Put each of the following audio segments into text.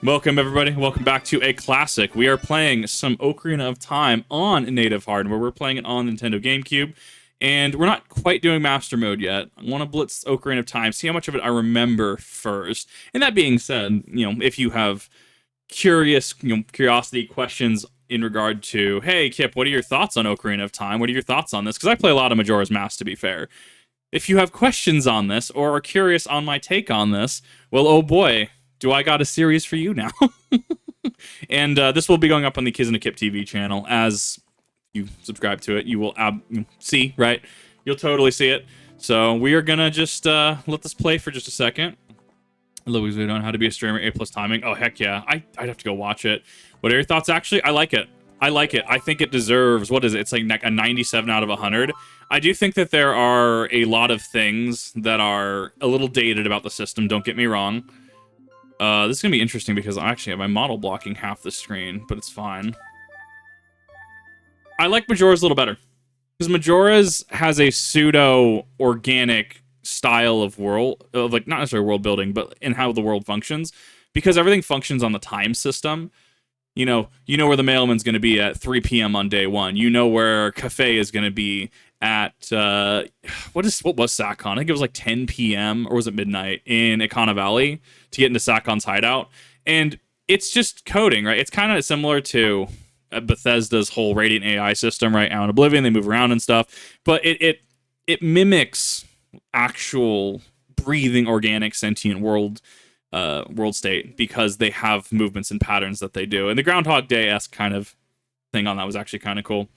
Welcome, everybody. Welcome back to a classic. We are playing some Ocarina of Time on native hardware. We're playing it on Nintendo GameCube, and we're not quite doing Master Mode yet. I want to blitz Ocarina of Time, see how much of it I remember first. And that being said, if you have curiosity questions in regard to, hey, Kip, what are your thoughts on Ocarina of Time? What are your thoughts on this? Because I play a lot of Majora's Mask, to be fair. If you have questions on this or are curious on my take on this, well, oh boy, do I got a series for you now. And this will be going up on the Kizuna Kip TV channel. As you subscribe to it, you will see, right? You'll totally see it. So we are going to just let this play for just a second. Louis video on how to be a streamer, A+ timing. Oh, heck yeah. I'd have to go watch it. What are your thoughts? Actually, I like it. I like it. I think it deserves, what is it? It's like a 97 out of 100. I do think that there are a lot of things that are a little dated about the system, don't get me wrong. This is going to be interesting because I actually have my model blocking half the screen, but it's fine. I like Majora's a little better. Because Majora's has a pseudo-organic style of world, like not necessarily world building, but in how the world functions. Because everything functions on the time system. You know where the mailman's going to be at 3 p.m. on day one. You know where Cafe is going to be at, what was Sakon? I think it was like 10 p.m. or was it midnight in Ikana Valley to get into Sakon's hideout. And it's just coding, right? It's kind of similar to Bethesda's whole Radiant AI system, right? Out in Oblivion, they move around and stuff. But it mimics actual breathing, organic, sentient world state because they have movements and patterns that they do. And the Groundhog Day-esque kind of thing on that was actually kind of cool.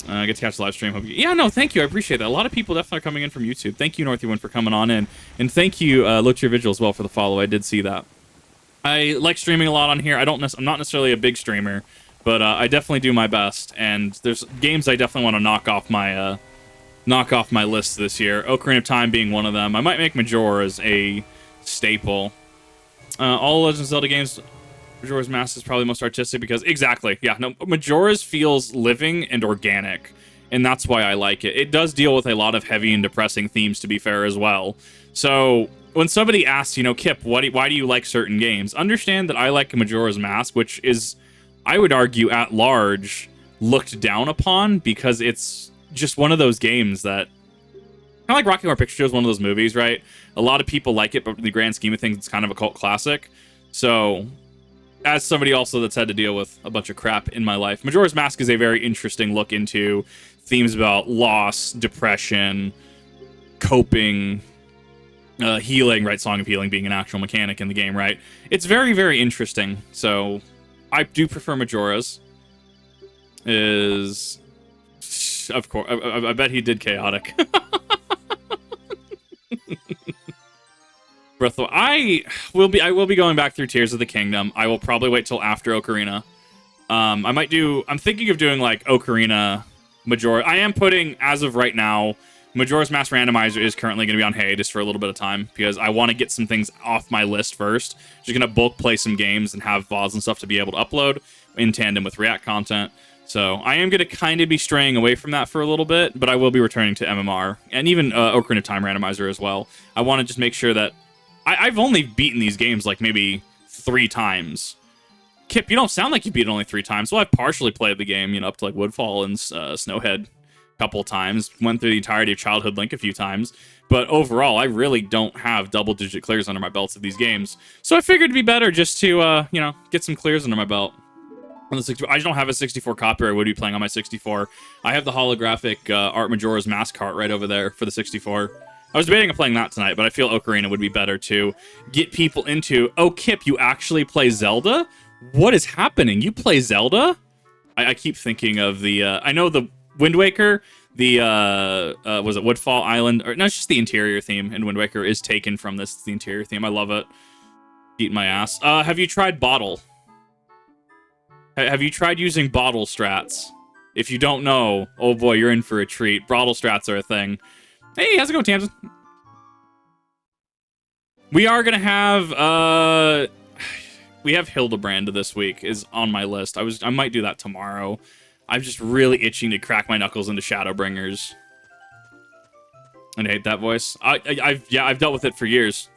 I get to catch the live stream. Yeah, no, thank you. I appreciate that. A lot of people definitely are coming in from YouTube. Thank you, Northy1, for coming on in. And thank you, Look Your Vigil, as well, for the follow. I did see that. I like streaming a lot on here. I'm not necessarily a big streamer, but I definitely do my best. And there's games I definitely want to knock off my list this year. Ocarina of Time being one of them. I might make Majora's a staple. All Legend of Zelda games, Majora's Mask is probably the most artistic because, exactly, yeah, no, Majora's feels living and organic, and that's why I like it. It does deal with a lot of heavy and depressing themes, to be fair, as well. So, when somebody asks, Kip, why do you like certain games? Understand that I like Majora's Mask, which is, I would argue, at large, looked down upon, because it's just one of those games that, kind of like Rocky Horror Picture Show is one of those movies, right? A lot of people like it, but in the grand scheme of things, it's kind of a cult classic. So, as somebody also that's had to deal with a bunch of crap in my life, Majora's Mask is a very interesting look into themes about loss, depression, coping, healing, right? Song of Healing being an actual mechanic in the game, right? It's very, very interesting. So, I do prefer Majora's. Of course, I bet he did Chaotic. I will be going back through Tears of the Kingdom. I will probably wait till after Ocarina. I'm thinking of doing like Ocarina, Majora. I am putting, as of right now, Majora's Mask Randomizer is currently going to be on hiatus for a little bit of time because I want to get some things off my list first. Just going to bulk play some games and have VODs and stuff to be able to upload in tandem with React content. So I am going to kind of be straying away from that for a little bit, but I will be returning to MMR and even Ocarina of Time Randomizer as well. I want to just make sure that I've only beaten these games like maybe 3 times. Kip, you don't sound like you beat it only 3 times. Well, I've partially played the game, up to like Woodfall and Snowhead a couple times. Went through the entirety of Childhood Link a few times. But overall, I really don't have double-digit clears under my belts of these games. So I figured it'd be better just to, get some clears under my belt. On the 64, I don't have a 64 copy. I would be playing on my 64. I have the holographic Art Majora's Mask cart right over there for the 64. I was debating on playing that tonight, but I feel Ocarina would be better to get people into, oh, Kip, you actually play Zelda? What is happening? You play Zelda? I keep thinking of the, I know the Wind Waker, the, was it Woodfall Island? Or, no, it's just the interior theme in Wind Waker is taken from the interior theme. I love it. Eating my ass. Have you tried Bottle? Have you tried using Bottle strats? If you don't know, oh boy, you're in for a treat. Bottle strats are a thing. Hey, how's it going, Tamsin? We are going to have, we have Hildebrand this week is on my list. I might do that tomorrow. I'm just really itching to crack my knuckles into Shadowbringers. And I hate that voice. I've dealt with it for years.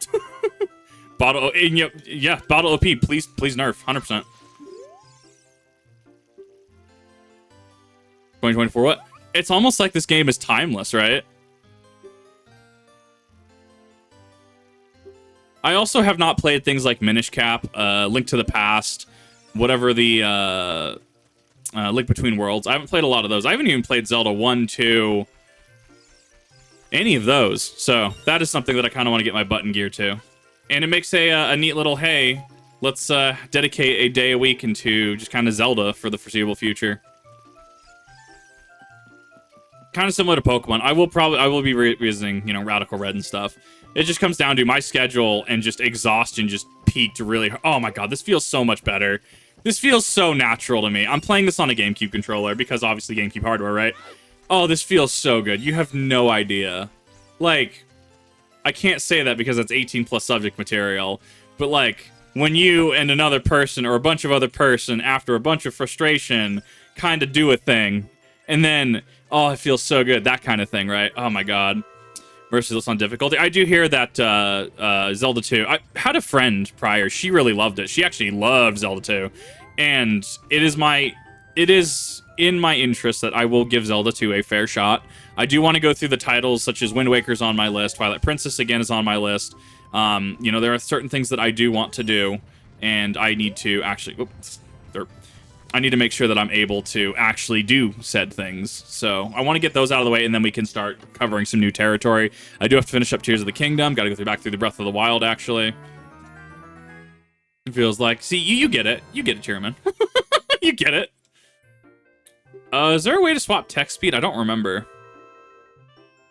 Bottle, yeah, bottle OP. Please nerf, 100%. 2024. What? It's almost like this game is timeless, right? I also have not played things like Minish Cap, Link to the Past, whatever the Link Between Worlds. I haven't played a lot of those. I haven't even played Zelda 1, 2, any of those. So that is something that I kind of want to get my butt in gear to. And it makes a neat little, hey, let's dedicate a day a week into just kind of Zelda for the foreseeable future. Kind of similar to Pokemon. I will be revisiting, you know, Radical Red and stuff. It just comes down to my schedule and just exhaustion just peaked really. Oh my god, this feels so much better. This feels so natural to me. I'm playing this on a GameCube controller because obviously GameCube hardware, right? Oh, this feels so good. You have no idea. Like, I can't say that because it's 18 plus subject material, but like when you and another person or a bunch of other person after a bunch of frustration kind of do a thing and then, oh, it feels so good. That kind of thing, right? Oh my god. Merciless on difficulty. I do hear that Zelda 2, I had a friend prior, she really loved it. She actually loved Zelda 2. And it is in my interest that I will give Zelda 2 a fair shot. I do want to go through the titles, such as Wind Waker's on my list, Twilight Princess again is on my list. You know, there are certain things that I do want to do, and I need to actually... I need to make sure that I'm able to actually do said things. So I want to get those out of the way, and then we can start covering some new territory. I do have to finish up Tears of the Kingdom. Got to go back through the Breath of the Wild, actually. It feels like... See, you get it. You get it, Chairman. You get it. Is there a way to swap text speed? I don't remember.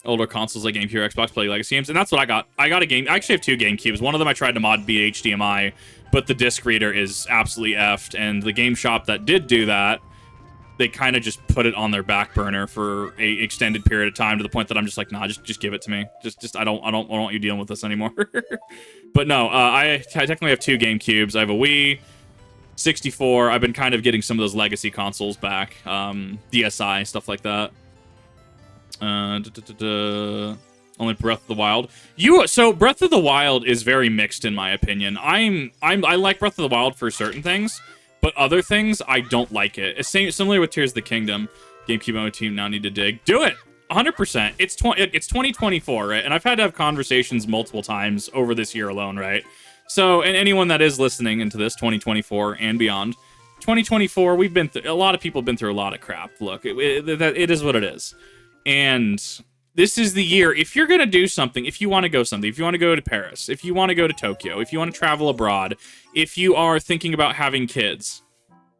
Older consoles like GameCube or Xbox play legacy games, and that's what I got. I got a game. I actually have 2 GameCubes. One of them I tried to mod via HDMI, but the disc reader is absolutely effed, and the game shop that did do that, they kind of just put it on their back burner for a extended period of time to the point that I'm just like, nah, just give it to me. I don't want you dealing with this anymore. But no, I technically have 2 GameCubes. I have a Wii, 64. I've been kind of getting some of those legacy consoles back, DSi, stuff like that. Only Breath of the Wild. So Breath of the Wild is very mixed in my opinion. I like Breath of the Wild for certain things, but other things I don't like it. It's similar with Tears of the Kingdom. GameCube OOT now need to dig. Do it. 100%. It's 2024, right? And I've had to have conversations multiple times over this year alone, right? So, and anyone that is listening into this 2024 and beyond, 2024, a lot of people have been through a lot of crap. Look, it is what it is. And this is the year, if you're going to do something, if you want to go something, if you want to go to Paris, if you want to go to Tokyo, if you want to travel abroad, if you are thinking about having kids,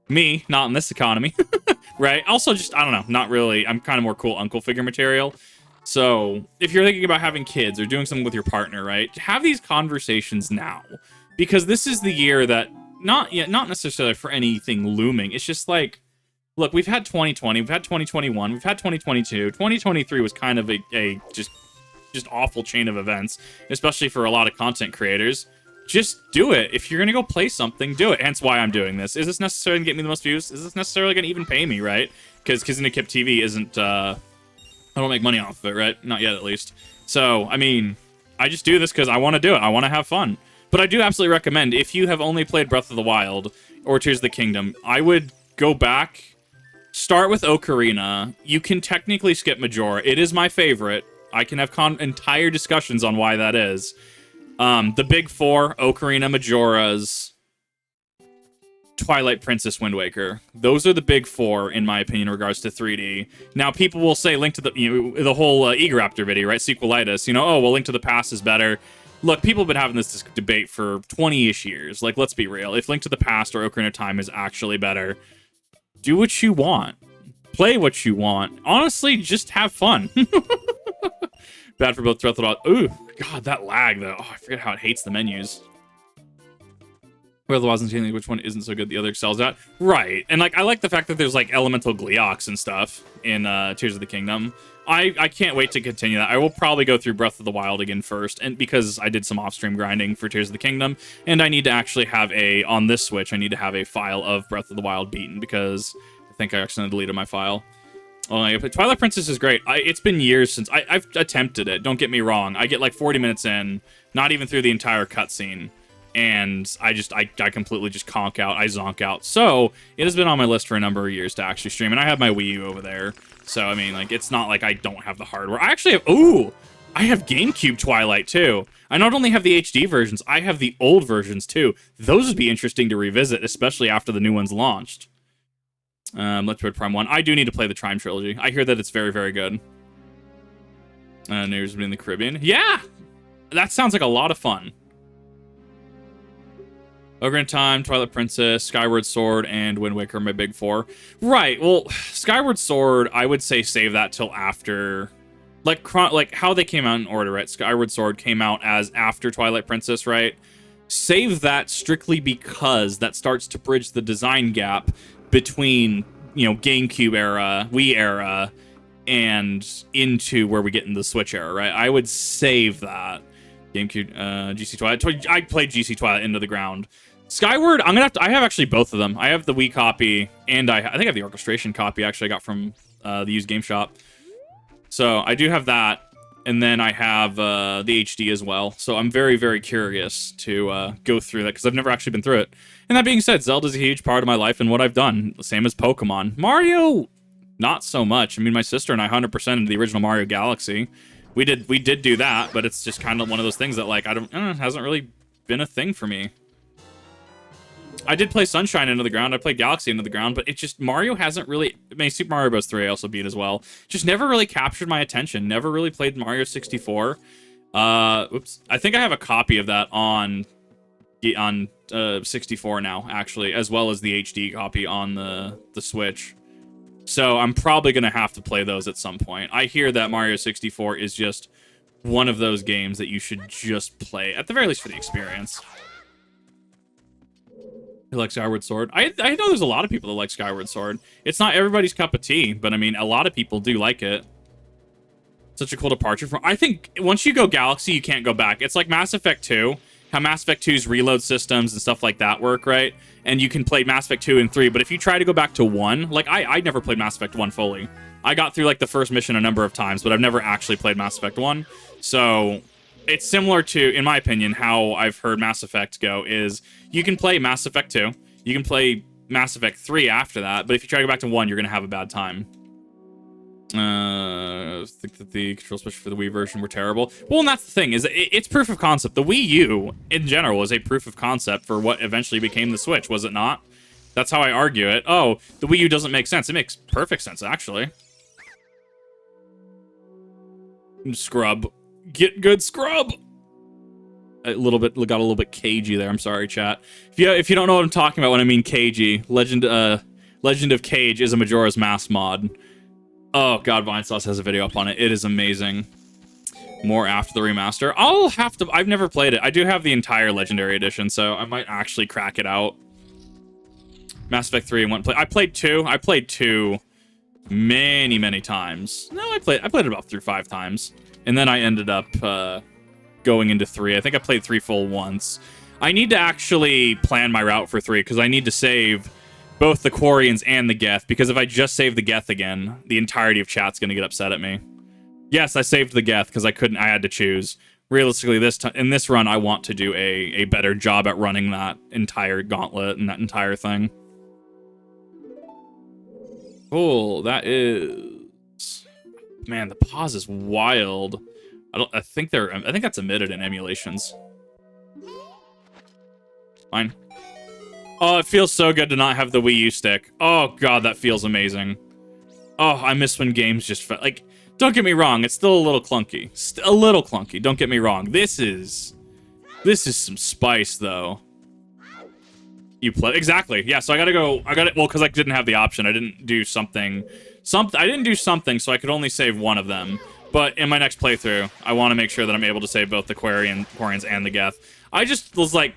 me, not in this economy, right? Also just, I don't know, not really, I'm kind of more cool uncle figure material. So if you're thinking about having kids or doing something with your partner, right, have these conversations now, because this is the year that, not necessarily for anything looming, it's just like, look, we've had 2020, we've had 2021, we've had 2022. 2023 was kind of a just awful chain of events, especially for a lot of content creators. Just do it. If you're going to go play something, do it. Hence why I'm doing this. Is this necessarily going to get me the most views? Is this necessarily going to even pay me, right? Because Kizuna Kip TV isn't, I don't make money off of it, right? Not yet, at least. So, I mean, I just do this because I want to do it. I want to have fun. But I do absolutely recommend, if you have only played Breath of the Wild or Tears of the Kingdom, I would go back... Start with Ocarina. You can technically skip Majora. It is my favorite. I can have entire discussions on why that is. The big 4, Ocarina, Majora's, Twilight Princess, Wind Waker. Those are the big 4, in my opinion, in regards to 3D. Now, people will say Link to the whole Eageraptor video, right? Sequelitis. Oh, well, Link to the Past is better. Look, people have been having this debate for 20-ish years. Like, let's be real. If Link to the Past or Ocarina of Time is actually better, do what you want. Play what you want. Honestly, just have fun. Bad for both Breath of the Wild. Ooh, God, that lag, though. Oh, I forget how it hates the menus. Breath of the Wild isn't saying which one isn't so good the other excels at. Right. And, like, I like the fact that there's, like, elemental Gleeoks and stuff in Tears of the Kingdom. I can't wait to continue that. I will probably go through Breath of the Wild again first, and because I did some off-stream grinding for Tears of the Kingdom, and I need to actually have on this Switch, I need to have a file of Breath of the Wild beaten, because I think I accidentally deleted my file. Oh, Twilight Princess is great. It's been years since I've attempted it, don't get me wrong. I get like 40 minutes in, not even through the entire cutscene, and I completely just conk out, I zonk out. So it has been on my list for a number of years to actually stream, and I have my Wii U over there. So I mean, like, it's not like I don't have the hardware. I actually have, ooh, I have GameCube Twilight too. I not only have the HD versions, I have the old versions too. Those would be interesting to revisit, especially after the new ones launched. Metroid Prime 1. I do need to play the Trime trilogy. I hear that it's very, very good. New Year's in the Caribbean. Yeah! That sounds like a lot of fun. Ocarina of Time, Twilight Princess, Skyward Sword, and Wind Waker are my big four. Right, well, Skyward Sword, I would say save that till after... Like how they came out in order, right? Skyward Sword came out as after Twilight Princess, right? Save that strictly because that starts to bridge the design gap between, you know, GameCube era, Wii era, and into where we get into the Switch era, right? I would save that. GameCube, GC Twilight. I played GC Twilight Into the Ground. Skyward, I'm gonna have to. I have actually both of them. I have the Wii copy, and I think I have the orchestration copy. Actually, I got from the used game shop. So I do have that, and then I have the HD as well. So I'm very, very curious to go through that because I've never actually been through it. And that being said, Zelda's a huge part of my life and what I've done. Same as Pokemon. Mario, not so much. I mean, my sister and I 100% into the original Mario Galaxy. We did do that, but it's just kind of one of those things that, like, hasn't really been a thing for me. I did play Sunshine Into the Ground. I played Galaxy Into the Ground, but it just, Mario hasn't really, I mean, Super Mario Bros. 3 I also beat as well. Just never really captured my attention. Never really played Mario 64. Oops. I think I have a copy of that on 64 now, actually, as well as the HD copy on the Switch. So I'm probably going to have to play those at some point. I hear that Mario 64 is just one of those games that you should just play, at the very least for the experience. You like Skyward Sword? I know there's a lot of people that like Skyward Sword. It's not everybody's cup of tea, but I mean, a lot of people do like it. Such a cool departure from... I think once you go Galaxy, you can't go back. It's like Mass Effect 2, how Mass Effect 2's reload systems and stuff like that work, right? And you can play Mass Effect 2 and 3, but if you try to go back to 1, like, I never played Mass Effect 1 fully. I got through, like, the first mission a number of times, but I've never actually played Mass Effect 1. So... it's similar to, in my opinion, how I've heard Mass Effect go, is you can play Mass Effect 2, you can play Mass Effect 3 after that, but if you try to go back to 1, you're going to have a bad time. I think that the control switch for the Wii version were terrible. Well, and that's the thing, is it's proof of concept. The Wii U, in general, is a proof of concept for what eventually became the Switch, was it not? That's how I argue it. Oh, the Wii U doesn't make sense. It makes perfect sense, actually. Scrub. Get good, scrub. Got a little bit cagey there. I'm sorry, chat. If you don't know what I'm talking about when I mean cagey, Legend of Cage is a Majora's Mask mod. Oh god, Vinesauce has a video up on it. It is amazing. More after the remaster. I'll have to. I've never played it. I do have the entire Legendary Edition, so I might actually crack it out. Mass Effect 3 and 1. I played 2. I played 2 many, many times. No, I played it about 5 times. And then I ended up going into 3. I think I played 3 full once. I need to actually plan my route for 3, because I need to save both the Quarians and the Geth, because if I just save the Geth again, the entirety of chat's going to get upset at me. Yes, I saved the Geth, because I had to choose. Realistically, in this run, I want to do a better job at running that entire gauntlet and that entire thing. Cool, that is... Man, the pause is wild. I think that's omitted in emulations. Fine. Oh, it feels so good to not have the Wii U stick. Oh god, that feels amazing. Oh, I miss when games just felt like. Don't get me wrong, it's still a little clunky. A little clunky. Don't get me wrong. This is some spice though. You play exactly. Yeah, so I gotta go. Well, because I didn't have the option. I didn't do something. I didn't do something, so I could only save one of them. But in my next playthrough, I want to make sure that I'm able to save both the Quarians and the Geth. I just was like,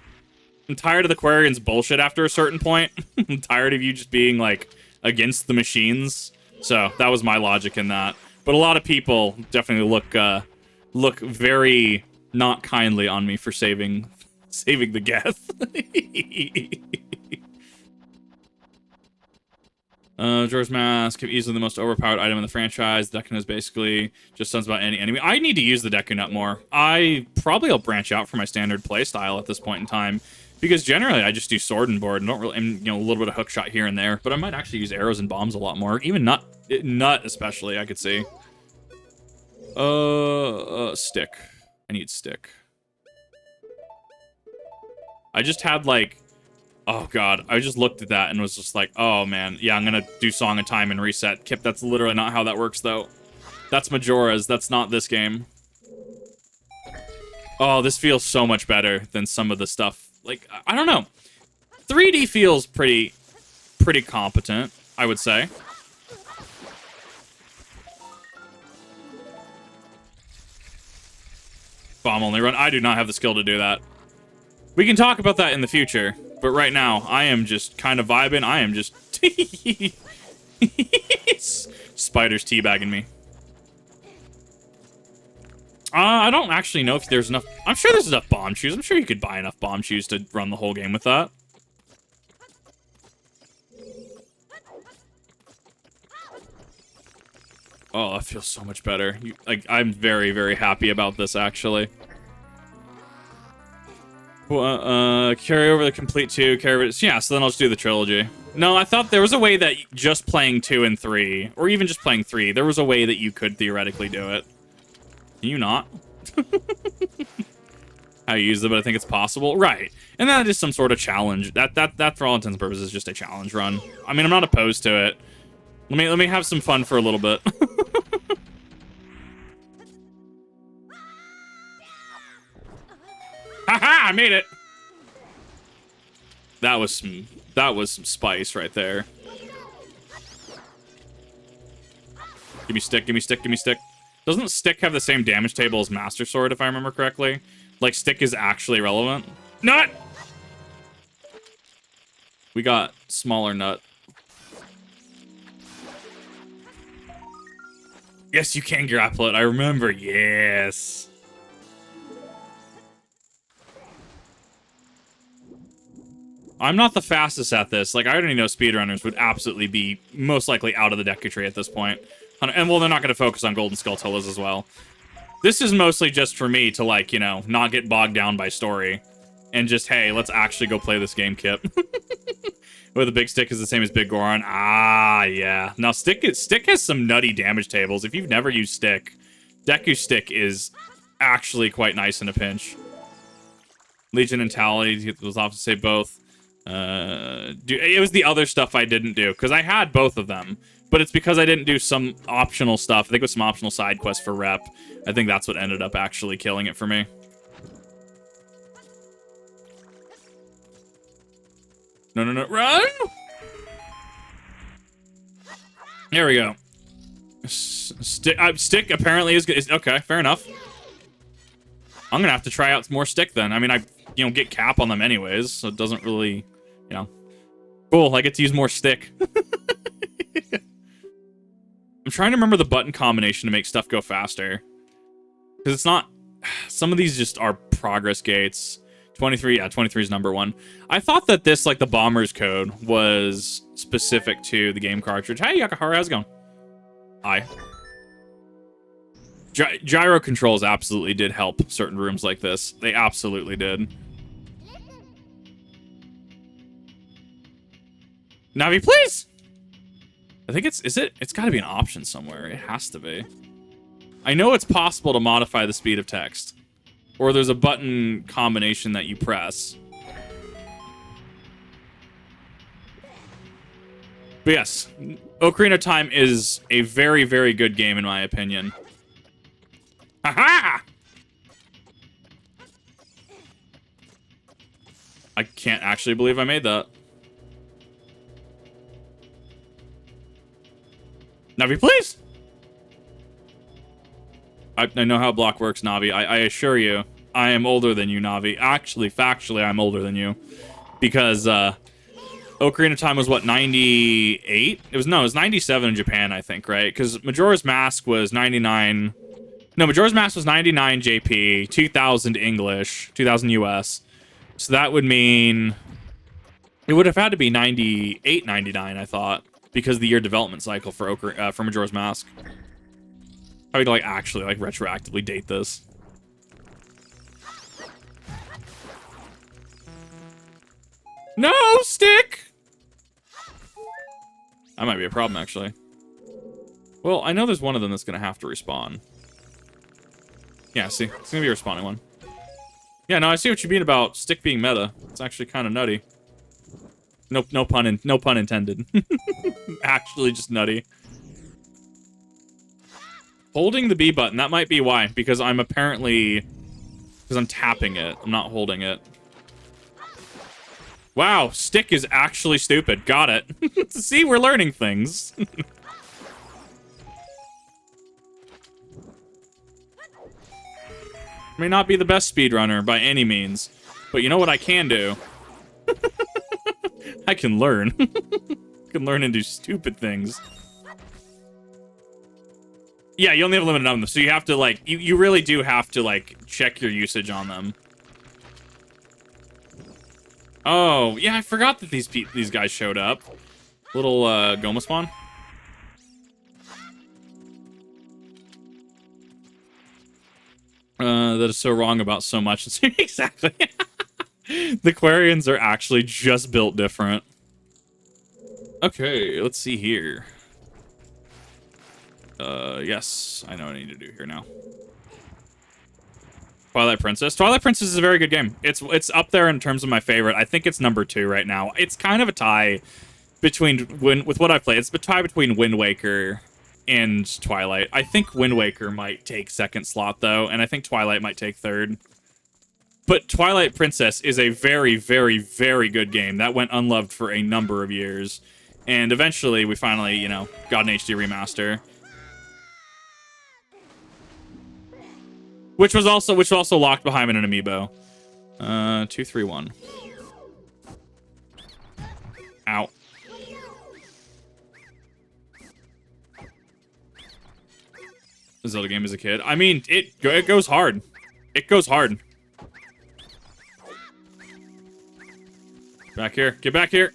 I'm tired of the Quarians bullshit after a certain point. I'm tired of you just being like against the machines. So that was my logic in that. But a lot of people definitely look very not kindly on me for saving the Geth. Majora's Mask, easily the most overpowered item in the franchise. Deku is basically just stuns about any enemy. I need to use the Deku Nut more. I probably will branch out from my standard playstyle at this point in time, because generally I just do sword and board and don't really, and, you know, a little bit of hook shot here and there. But I might actually use arrows and bombs a lot more. Even nut especially, I could see. Stick. I need stick. I just had like, oh god, I just looked at that and was just like, oh man, yeah, I'm gonna do Song of Time and reset. Kip, that's literally not how that works though. That's Majora's, that's not this game. Oh, this feels so much better than some of the stuff. Like, I don't know. 3D feels pretty competent, I would say. Bomb only run. I do not have the skill to do that. We can talk about that in the future, but right now, I am just kind of vibing. I am just... Spiders teabagging me. I don't actually know if there's enough... I'm sure there's enough bomb shoes. I'm sure you could buy enough bomb shoes to run the whole game with that. Oh, that feels so much better. Like, I'm very, very happy about this, actually. Carry over the complete 2, carry over... Yeah, so then I'll just do the trilogy. No, I thought there was a way that just playing 2 and 3, or even just playing 3, there was a way that you could theoretically do it. Can you not? How you use it, but I think it's possible. Right. And that is some sort of challenge. That for all intents and purposes is just a challenge run. I mean, I'm not opposed to it. Let me have some fun for a little bit. Haha, I made it. That was some spice right there. Give me stick, give me stick, give me stick. Doesn't stick have the same damage table as Master Sword, if I remember correctly? Like, stick is actually relevant. Nut! We got smaller nut. Yes, you can grapple it. I remember. Yes. I'm not the fastest at this. Like, I already know speedrunners would absolutely be most likely out of the Deku Tree at this point. And, well, they're not going to focus on Golden Skulltulas as well. This is mostly just for me to, like, you know, not get bogged down by story. And just, hey, let's actually go play this game, Kip. Where the big stick is the same as Big Goron. Ah, yeah. Now, stick has some nutty damage tables. If you've never used stick, Deku stick is actually quite nice in a pinch. Legion and Tally was off to say both. It was the other stuff I didn't do, because I had both of them. But it's because I didn't do some optional stuff. I think it was some optional side quests for rep. I think that's what ended up actually killing it for me. No, no, no. Run! There we go. Stick apparently is good. Okay, fair enough. I'm gonna have to try out some more stick then. I mean, I get cap on them anyways, so it doesn't really, Cool, I get to use more stick. I'm trying to remember the button combination to make stuff go faster. Because it's not... Some of these just are progress gates. 23, yeah, 23 is number 1. I thought that this, like the Bomber's Code, was specific to the game cartridge. Hey, Yakahara, how's it going? Hi. Gyro controls absolutely did help certain rooms like this. They absolutely did. Navi, please! I think it's got to be an option somewhere. It has to be. I know it's possible to modify the speed of text. Or there's a button combination that you press. But yes, Ocarina of Time is a very, very good game in my opinion. Haha! I can't actually believe I made that. Navi, please! I know how block works, Navi. I assure you, I am older than you, Navi. Actually, factually, I'm older than you. Because, Ocarina of Time was, what, 98? It was 97 in Japan, I think, right? Because Majora's Mask was 99... No, Majora's Mask was 99 JP, 2000 English, 2000 US. So that would mean... It would have had to be 98, 99, I thought. because of the year development cycle for for Majora's Mask. How to like actually like retroactively date this. No, stick! That might be a problem, actually. Well, I know there's one of them that's going to have to respawn. Yeah, see? It's going to be a respawning one. Yeah, no, I see what you mean about stick being meta. It's actually kind of nutty. No pun intended. Actually just nutty. Holding the B button, that might be why. Because I'm apparently... Because I'm tapping it. I'm not holding it. Wow, stick is actually stupid. Got it. See, we're learning things. May not be the best speedrunner by any means, but you know what I can do? I can learn. I can learn and do stupid things. Yeah, you only have a limited number of them, so you have to, like, you really do have to, like, check your usage on them. Oh, yeah, I forgot that these guys showed up. Little, Goma spawn. That is so wrong about so much. Exactly. The Quarians are actually just built different. Okay, let's see here. Yes, I know what I need to do here now. Twilight Princess. Twilight Princess is a very good game. It's up there in terms of my favorite. I think it's number 2 right now. It's kind of a tie between with what I've played. It's a tie between Wind Waker and Twilight. I think Wind Waker might take second slot though, and I think Twilight might take third. But Twilight Princess is a very, very, very good game that went unloved for a number of years, and eventually we finally, you know, got an HD remaster. Which was also locked behind an amiibo. 2, 3, 1. Ow. The Zelda game as a kid. I mean, it goes hard. It goes hard. Back here. Get back here.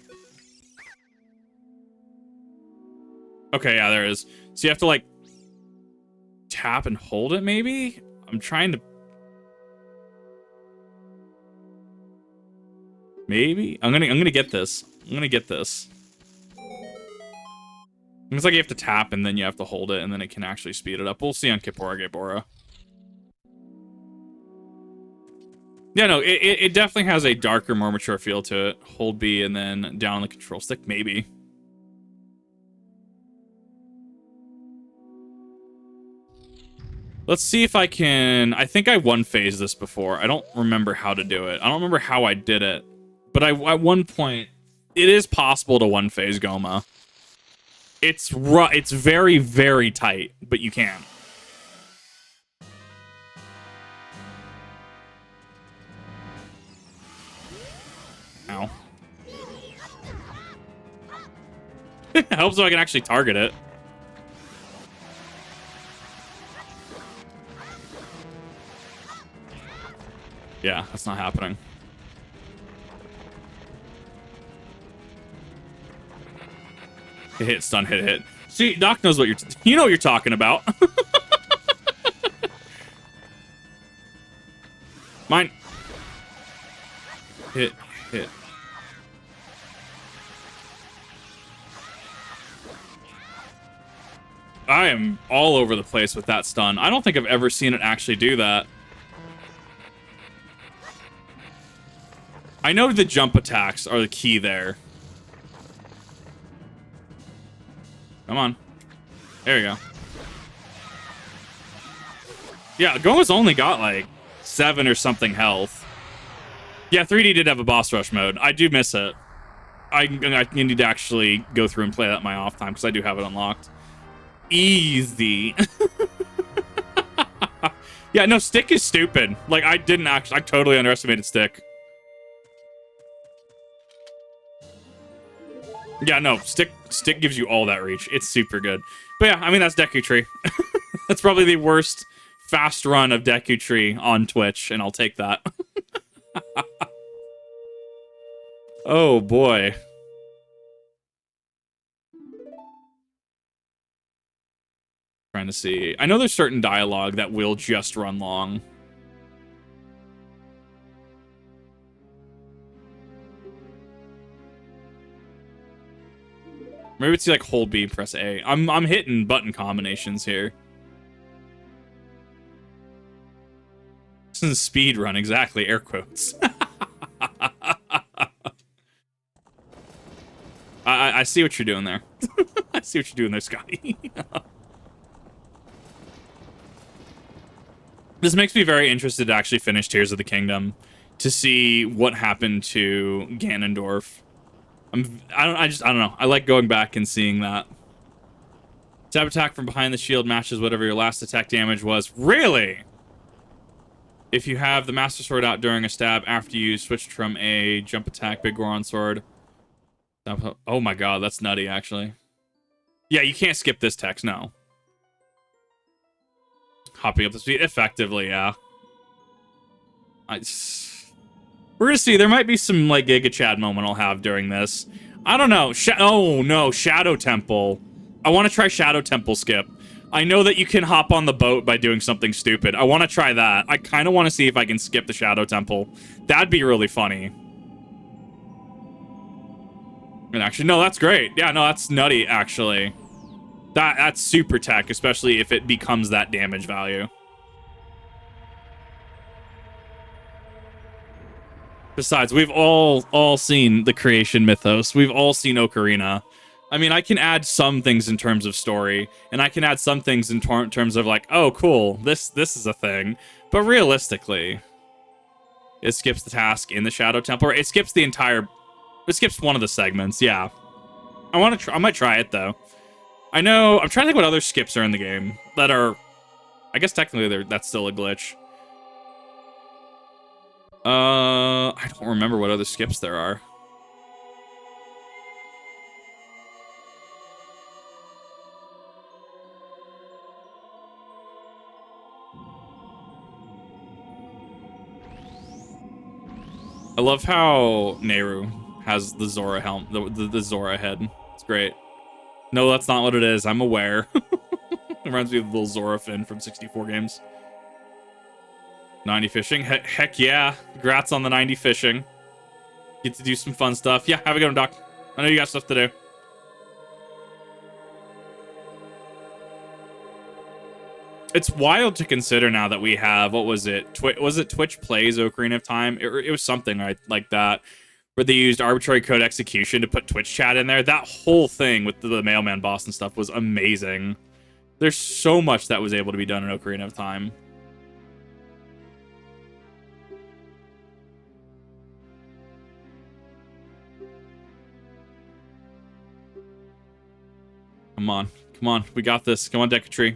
Okay, yeah, there it is. So you have to, like, tap and hold it, maybe? I'm trying to... Maybe? I'm gonna get this. I'm gonna get this. It's like you have to tap and then you have to hold it and then it can actually speed it up. We'll see on Kippora Gabora. Yeah, no, it definitely has a darker, more mature feel to it. Hold B and then down the control stick, maybe. Let's see if I can... I think I one-phased this before. I don't remember how to do it. I don't remember how I did it. But at one point, it is possible to one-phase Goma. It's very, very tight, but you can. Ow. I hope so I can actually target it. Yeah, that's not happening. Hit, stun, hit. See, Doc knows what you know what you're talking about. Mine. Hit. I am all over the place with that stun. I don't think I've ever seen it actually do that. I know the jump attacks are the key there. Come on. There you go. Yeah, Goma's only got like 7 or something health. Yeah, 3D did have a boss rush mode. I do miss it. I need to actually go through and play that in my off time because I do have it unlocked. Easy. Yeah, no, stick is stupid. Like, I totally underestimated stick. Yeah, no, stick gives you all that reach. It's super good. But yeah, I mean, that's Deku Tree. That's probably the worst fast run of Deku Tree on Twitch, and I'll take that. Oh, boy. Trying to see. I know there's certain dialogue that will just run long. Maybe it's like hold B, press A. I'm hitting button combinations here. This is a speed run, exactly. Air quotes. I see what you're doing there. I see what you're doing there, Scotty. This makes me very interested to actually finish Tears of the Kingdom to see what happened to Ganondorf. I don't know. I like going back and seeing that. Stab attack from behind the shield matches whatever your last attack damage was. Really? If you have the Master Sword out during a stab after you switched from a jump attack, Big Goron Sword. Oh my god, that's nutty, actually. Yeah, you can't skip this text, no. Hopping up the speed effectively, yeah. We're gonna see. There might be some like Giga Chad moment I'll have during this. I don't know. Oh no, Shadow Temple. I want to try Shadow Temple skip. I know that you can hop on the boat by doing something stupid. I want to try that. I kind of want to see if I can skip the Shadow Temple. That'd be really funny. And actually, no, that's great. Yeah, no, that's nutty. Actually, that's super tech, especially if it becomes that damage value. Besides, we've all seen the creation mythos. We've all seen Ocarina. I mean, I can add some things in terms of story, and I can add some things in terms of like, oh, cool, this is a thing. But realistically, it skips the task in the Shadow Temple. It skips the entire. It skips one of the segments. Yeah, I might try it though. I know. I'm trying to think what other skips are in the game that are. I guess technically that's still a glitch. I don't remember what other skips there are. I love how Nehru has the Zora helm, the Zora head. It's great. No, that's not what it is. I'm aware. It reminds me of the little Zora fin from 64 games. 90 fishing. Heck yeah. Congrats on the 90 fishing. Get to do some fun stuff. Yeah, have a good one, Doc. I know you got stuff to do. It's wild to consider now that we have, what was it? Was it Twitch Plays Ocarina of Time? It was something like that, where they used arbitrary code execution to put Twitch chat in there. That whole thing with the mailman boss and stuff was amazing. There's so much that was able to be done in Ocarina of Time. Come on. Come on. We got this. Come on, Decatry.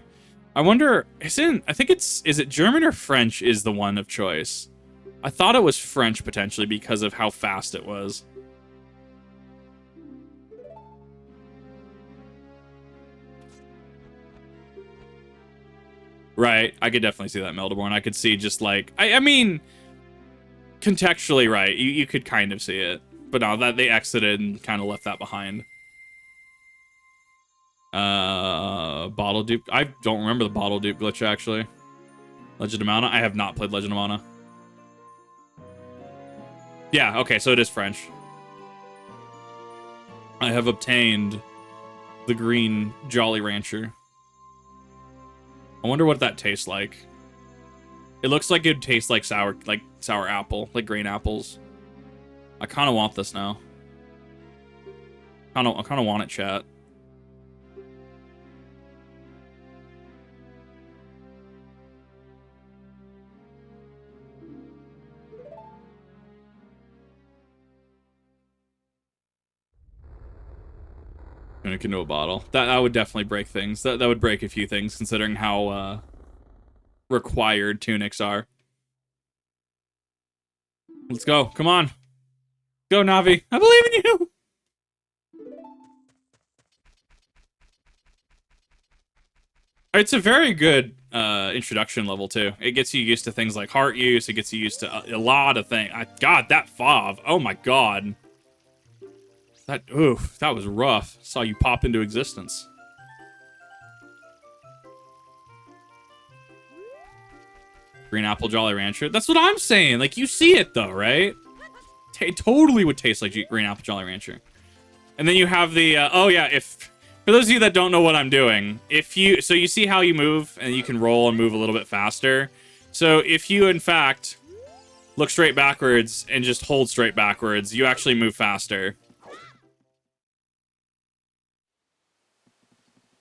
I wonder, is it German or French is the one of choice? I thought it was French, potentially, because of how fast it was. Right. I could definitely see that, Meldeborn. I could see just like... I mean, contextually, right. You could kind of see it. But no, that they exited and kind of left that behind. Bottle dupe. I don't remember the bottle dupe glitch, actually. Legend of Mana? I have not played Legend of Mana. Yeah, okay, so it is French. I have obtained the green Jolly Rancher. I wonder what that tastes like. It looks like it'd taste like sour apple, like green apples. I kind of want this now. I kind of want it, chat. Make into a bottle. That would definitely break things. That would break a few things, considering how required tunics are. Let's go. Come on. Go, Navi. I believe in you. It's a very good introduction level, too. It gets you used to things like heart use. It gets you used to a lot of things. God, that FOV. Oh, my God. That was rough. Saw you pop into existence. Green apple Jolly Rancher. That's what I'm saying. Like, you see it, though, right? It totally would taste like green apple Jolly Rancher. And then you have the, oh yeah, if, for those of you that don't know what I'm doing, so you see how you move, and you can roll and move a little bit faster. So if you, in fact, look straight backwards and just hold straight backwards, you actually move faster.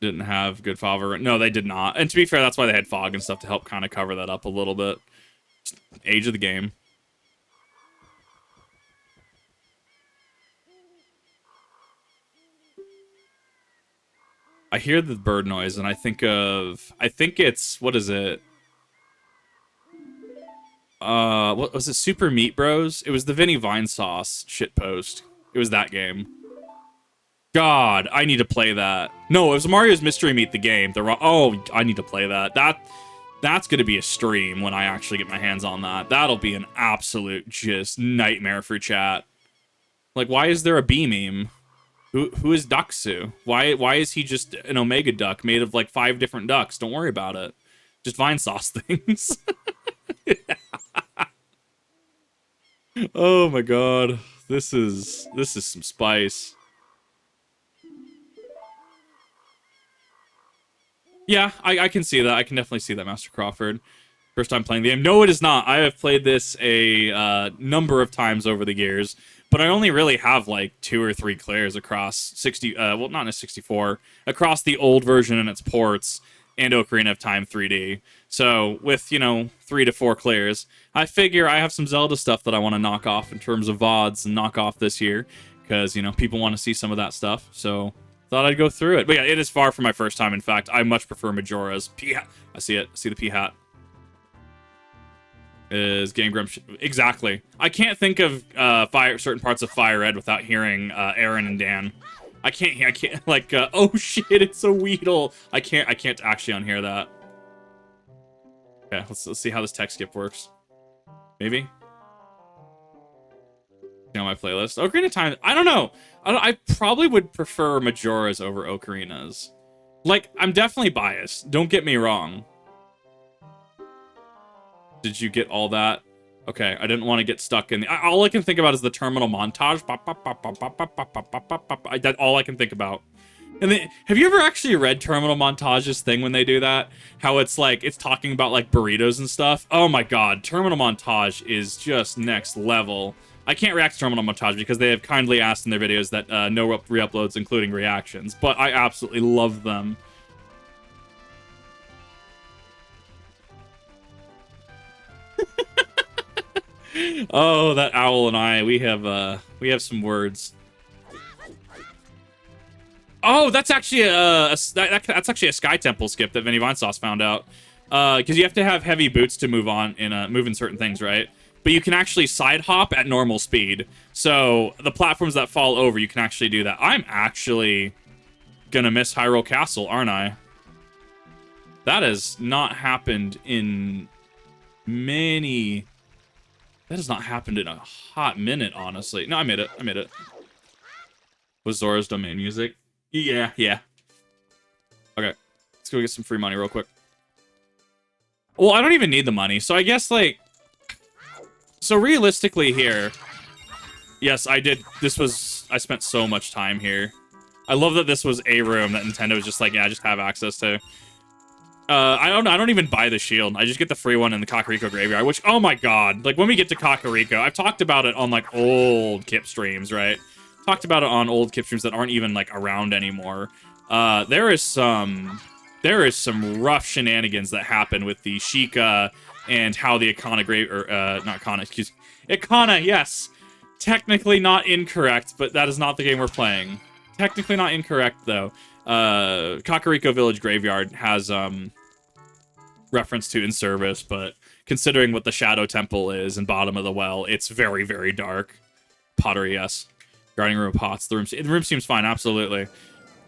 Didn't have good fog. No, they did not. And to be fair, that's why they had fog and stuff to help kind of cover that up a little bit. Just age of the game. I hear the bird noise and I think it's, what is it? What was it? Super Meat Bros? It was the Vinny Vine Sauce shitpost. It was that game. God, I need to play that. No, it was Mario's Mystery Meat, the game. Oh, I need to play that. That's gonna be a stream when I actually get my hands on that. That'll be an absolute just nightmare for chat. Like, why is there a bee meme? Who is Ducksu? Why is he just an Omega Duck made of like 5 different ducks? Don't worry about it. Just Vine Sauce things. Oh my god. This is some spice. Yeah, I can see that. I can definitely see that, Master Crawford. First time playing the game. No, it is not. I have played this a number of times over the years, but I only really have like 2 or 3 clears across 60, well, not in a 64, across the old version and its ports and Ocarina of Time 3D. So with, 3 to 4 clears, I figure I have some Zelda stuff that I want to knock off in terms of VODs and knock off this year, because, people want to see some of that stuff. So thought I'd go through it. But yeah, it is far from my first time. In fact, I much prefer Majora's P-hat. I see it. I see the P-hat. Is Game Grumps. Exactly. I can't think of certain parts of Fire Red without hearing Aaron and Dan. I can't, like, oh shit, it's a Weedle. I can't actually unhear that. Okay, let's see how this text skip works. Maybe? On my playlist. Ocarina of Time, I don't know. I probably would prefer Majora's over Ocarina's. Like, I'm definitely biased. Don't get me wrong. Did you get all that? Okay, I didn't want to get stuck in the... All I can think about is the terminal montage. That's all I can think about. And then, have you ever actually read Terminal Montage's thing when they do that? How it's like, it's talking about like burritos and stuff? Oh my god, Terminal Montage is just next level. I can't react to Terminal Montage because they have kindly asked in their videos that no re-uploads, including reactions. But I absolutely love them. Oh, that owl and I, we have some words. Oh, that's actually that's actually a Sky Temple skip that Vinny Vine Sauce found out. Because you have to have heavy boots to move in certain things, right? But you can actually side hop at normal speed. So the platforms that fall over, you can actually do that. I'm actually gonna miss Hyrule Castle, aren't I? That has not happened in many... That has not happened in a hot minute, honestly. No, I made it. I made it. Was Zora's Domain music? Yeah. Okay. Let's go get some free money real quick. Well, I don't even need the money. So I guess, like... So realistically here... Yes, I did. I spent so much time here. I love that this was a room that Nintendo was just like, yeah, just have access to. I don't even buy the shield. I just get the free one in the Kakariko Graveyard, which, oh my god. Like, when we get to Kakariko, I've talked about it on, like, old Kip streams, right? Talked about it on old Kip streams that aren't even, like, around anymore. There is some rough shenanigans that happen with the Sheikah and how the Ikana, yes. Technically not incorrect, but that is not the game we're playing. Technically not incorrect, though. Kakariko Village Graveyard has, reference to in service, but considering what the Shadow Temple is and bottom of the well, it's very, very dark. Pottery, yes. Guarding room of pots. The room seems fine, absolutely.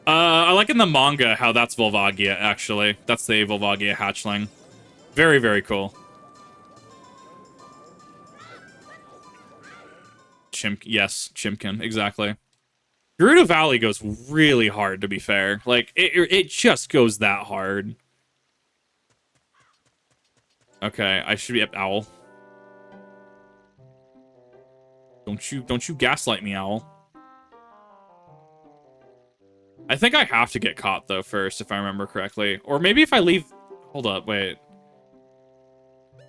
I like in the manga how that's Volvagia, actually. That's the Volvagia hatchling. Very, very cool. Yes, Chimkin, exactly. Gerudo Valley goes really hard, to be fair. Like, it just goes that hard. Okay, I should be up, Owl. Don't you gaslight me, Owl. I think I have to get caught though first, if I remember correctly. Or maybe if I leave... Hold up, wait.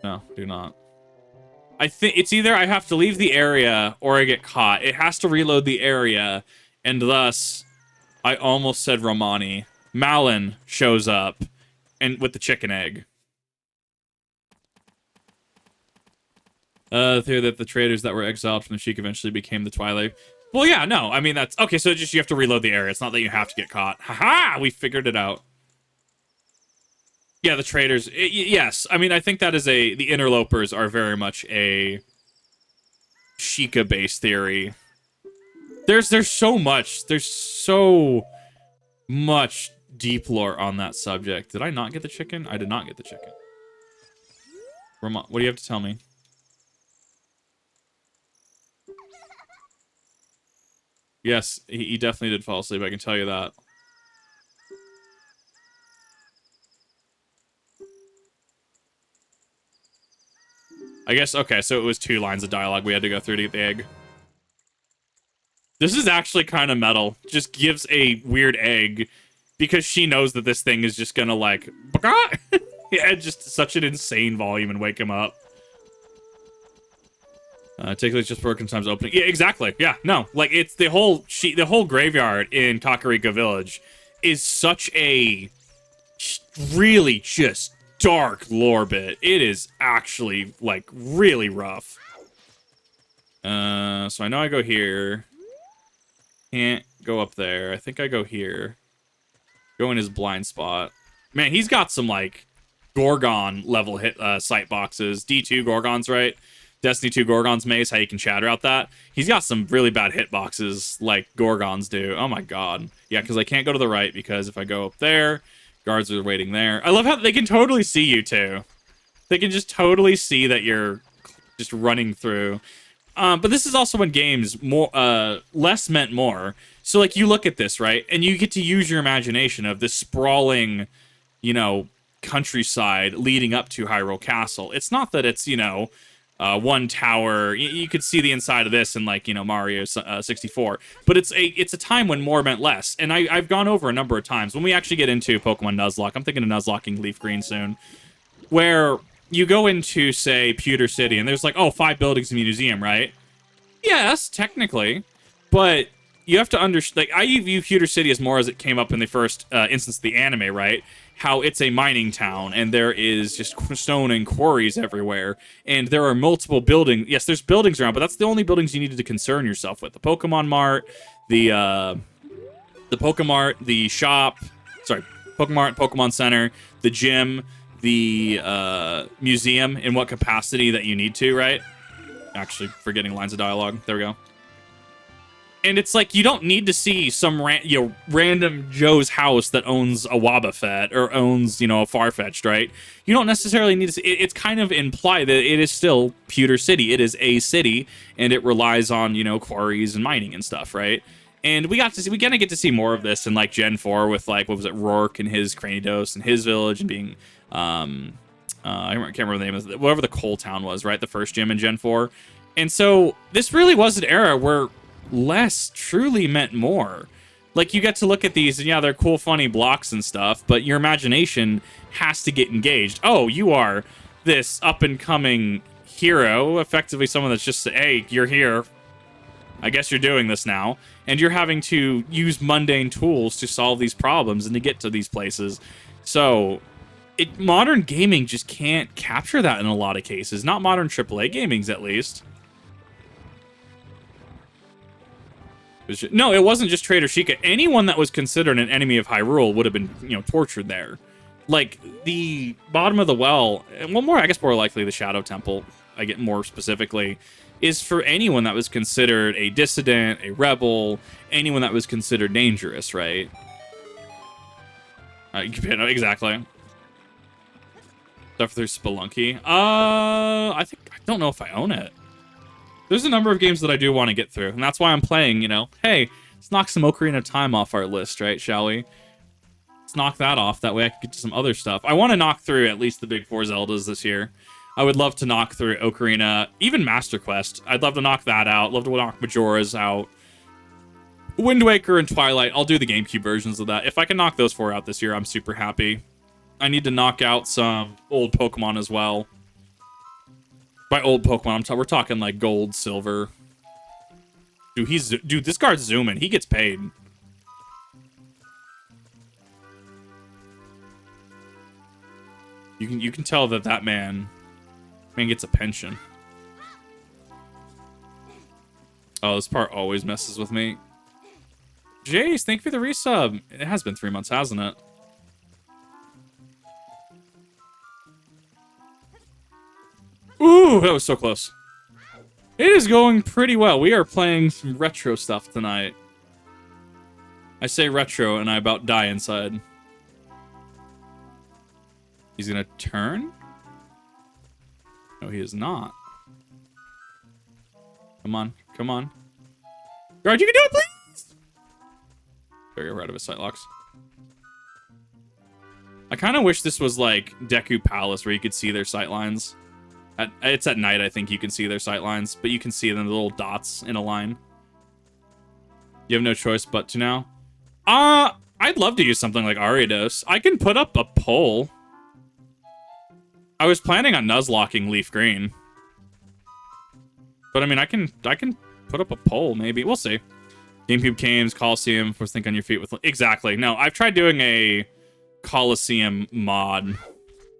No, do not. I think it's either I have to leave the area or I get caught. It has to reload the area, and thus, I almost said Romani. Malin shows up, and with the chicken egg. The theory that the traders that were exiled from the Sheik eventually became the Twilight. Well, yeah, no, I mean, that's... Okay, so just you have to reload the area. It's not that you have to get caught. Haha! We figured it out. Yeah, the traders... yes, I mean, I think that is a... The interlopers are very much a Sheikah-based theory. There's so much. There's so much deep lore on that subject. Did I not get the chicken? I did not get the chicken. What do you have to tell me? Yes, he definitely did fall asleep, I can tell you that. I guess, okay, so it was 2 lines of dialogue we had to go through to get the egg. This is actually kind of metal. Just gives a weird egg because she knows that this thing is just gonna, like, yeah, just such an insane volume and wake him up. Take just broken times opening. Yeah, exactly. Yeah, no, like it's the whole graveyard in Kakariko Village is such a really just dark lore bit. It is actually like really rough. So I know I go here. Can't go up there. I think I go here. Go in his blind spot. Man, he's got some like Gorgon level hit sight boxes. D2 Gorgons, right? Destiny 2 Gorgon's maze, how you can chatter out that. He's got some really bad hitboxes like Gorgons do. Oh my god. Yeah, because I can't go to the right because if I go up there, guards are waiting there. I love how they can totally see you too. They can just totally see that you're just running through. But this is also when games less meant more. So like you look at this, right? And you get to use your imagination of this sprawling, you know, countryside leading up to Hyrule Castle. It's not that it's, you know, one tower. You could see the inside of this in like, you know, Mario 64. But it's a time when more meant less. And I've gone over a number of times. When we actually get into Pokemon Nuzlocke, I'm thinking of Nuzlocking Leaf Green soon, where you go into, say, Pewter City, and there's like, oh, 5 buildings in the museum, right? Yes, technically. But you have to understand, like, I view Pewter City as more as it came up in the first instance of the anime, right? How it's a mining town, and there is just stone and quarries everywhere, and there are multiple buildings. Yes, there's buildings around, but that's the only buildings you needed to concern yourself with. The Pokemon Mart, the Pokemart, the shop, sorry, Pokemart, Pokemon Center, the gym, the museum, in what capacity that you need to, right? Actually, forgetting lines of dialogue. There we go. And it's like, you don't need to see some random Joe's house that owns a Wobbuffet or owns, you know, a Farfetch'd, right? You don't necessarily need to see... It's kind of implied that it is still Pewter City. It is a city, and it relies on, you know, quarries and mining and stuff, right? And we gonna get to see more of this in, like, Gen 4 with, like, what was it, Rourke and his Cranidos and his village and being... I can't remember the name of it. Whatever the coal town was, right? The first gym in Gen 4. And so, this really was an era where less truly meant more. Like, you get to look at these, and yeah, they're cool, funny blocks and stuff, but your imagination has to get engaged. Oh, you are this up-and-coming hero, effectively someone that's just, hey, you're here. I guess you're doing this now. And you're having to use mundane tools to solve these problems and to get to these places. So, modern gaming just can't capture that in a lot of cases. Not modern AAA gamings, at least. No, it wasn't just Trader Sheikah. Anyone that was considered an enemy of Hyrule would have been, you know, tortured there. Like, the bottom of the well, well, I guess more likely the Shadow Temple, I get more specifically, is for anyone that was considered a dissident, a rebel, anyone that was considered dangerous, right? Exactly. Stuff through Spelunky. I don't know if I own it. There's a number of games that I do want to get through, and that's why I'm playing, you know. Hey, let's knock some Ocarina of Time off our list, right, shall we? Let's knock that off. That way I can get to some other stuff. I want to knock through at least the big 4 Zeldas this year. I would love to knock through Ocarina, even Master Quest. I'd love to knock that out. Love to knock Majora's out. Wind Waker and Twilight. I'll do the GameCube versions of that. If I can knock those 4 out this year, I'm super happy. I need to knock out some old Pokemon as well. By old Pokemon, we're talking like gold, silver. Dude, this guard's zooming. He gets paid. You can tell that man gets a pension. Oh, this part always messes with me. Jace, thank you for the resub. It has been 3 months, hasn't it? Ooh, that was so close. It is going pretty well. We are playing some retro stuff tonight. I say retro and I about die inside. He's gonna turn? No, he is not. Come on, come on. Guard, you can do it, please! Very right of his sight locks. I kind of wish this was like Deku Palace where you could see their sight lines. It's at night, I think you can see their sight lines, but you can see them, the little dots in a line. You have no choice but to now. I'd love to use something like Ariados. I can put up a pole. I was planning on Nuzlocking Leaf Green. But I mean, I can put up a pole, maybe. We'll see. GameCube games, Coliseum, first think on your feet with... Exactly. No, I've tried doing a Coliseum mod.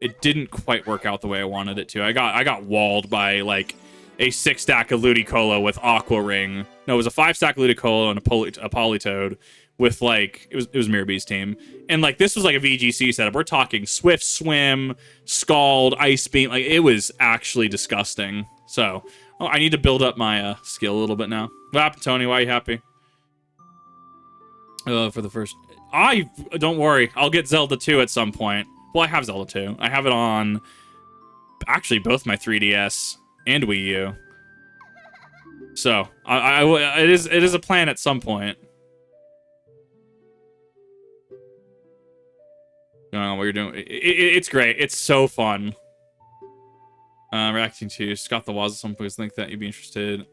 It didn't quite work out the way I wanted it to. I got walled by, like, a 6-stack of Ludicolo with Aqua Ring. No, it was a 5-stack Ludicolo and a Politoed with, like, it was Mirabee's team. And, like, this was like a VGC setup. We're talking Swift Swim, Scald, Ice Beam. Like, it was actually disgusting. So, I need to build up my skill a little bit now. What happened, Tony? Why are you happy? For the first... don't worry. I'll get Zelda 2 at some point. Well, I have Zelda 2. I have it on, actually, both my 3DS and Wii U. So, it is a plan at some point. I don't know what you're doing. It's great. It's so fun. Reacting to Scott the Waz. Some folks think that you'd be interested.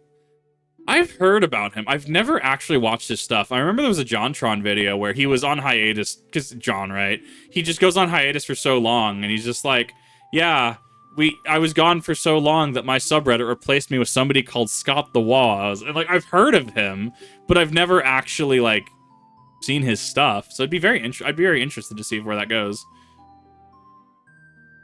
I've heard about him. I've never actually watched his stuff. I remember there was a JonTron video where he was on hiatus, because John, right? He just goes on hiatus for so long, and he's just like, yeah, I was gone for so long that my subreddit replaced me with somebody called Scott the Waz. And, like, I've heard of him, but I've never actually, like, seen his stuff. So I'd be very interested to see where that goes.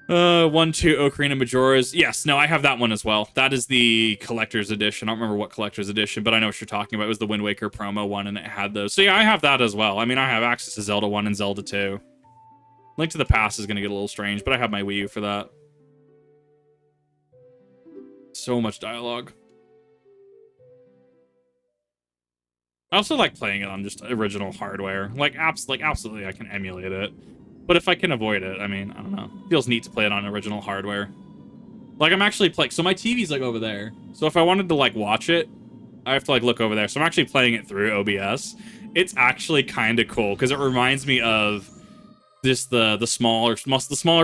1, 2, Ocarina Majora's. Yes, no, I have that one as well. That is the collector's edition. I don't remember what collector's edition, but I know what you're talking about. It was the Wind Waker promo one, and it had those. So yeah, I have that as well. I mean, I have access to Zelda 1 and Zelda 2. Link to the Past is going to get a little strange, but I have my Wii U for that. So much dialogue. I also like playing it on just original hardware. Like, absolutely, I can emulate it. But if I can avoid it, I mean, I don't know. It feels neat to play it on original hardware. Like, I'm actually playing... So my TV's, like, over there. So if I wanted to, like, watch it, I have to, like, look over there. So I'm actually playing it through OBS. It's actually kind of cool, because it reminds me of this, the smaller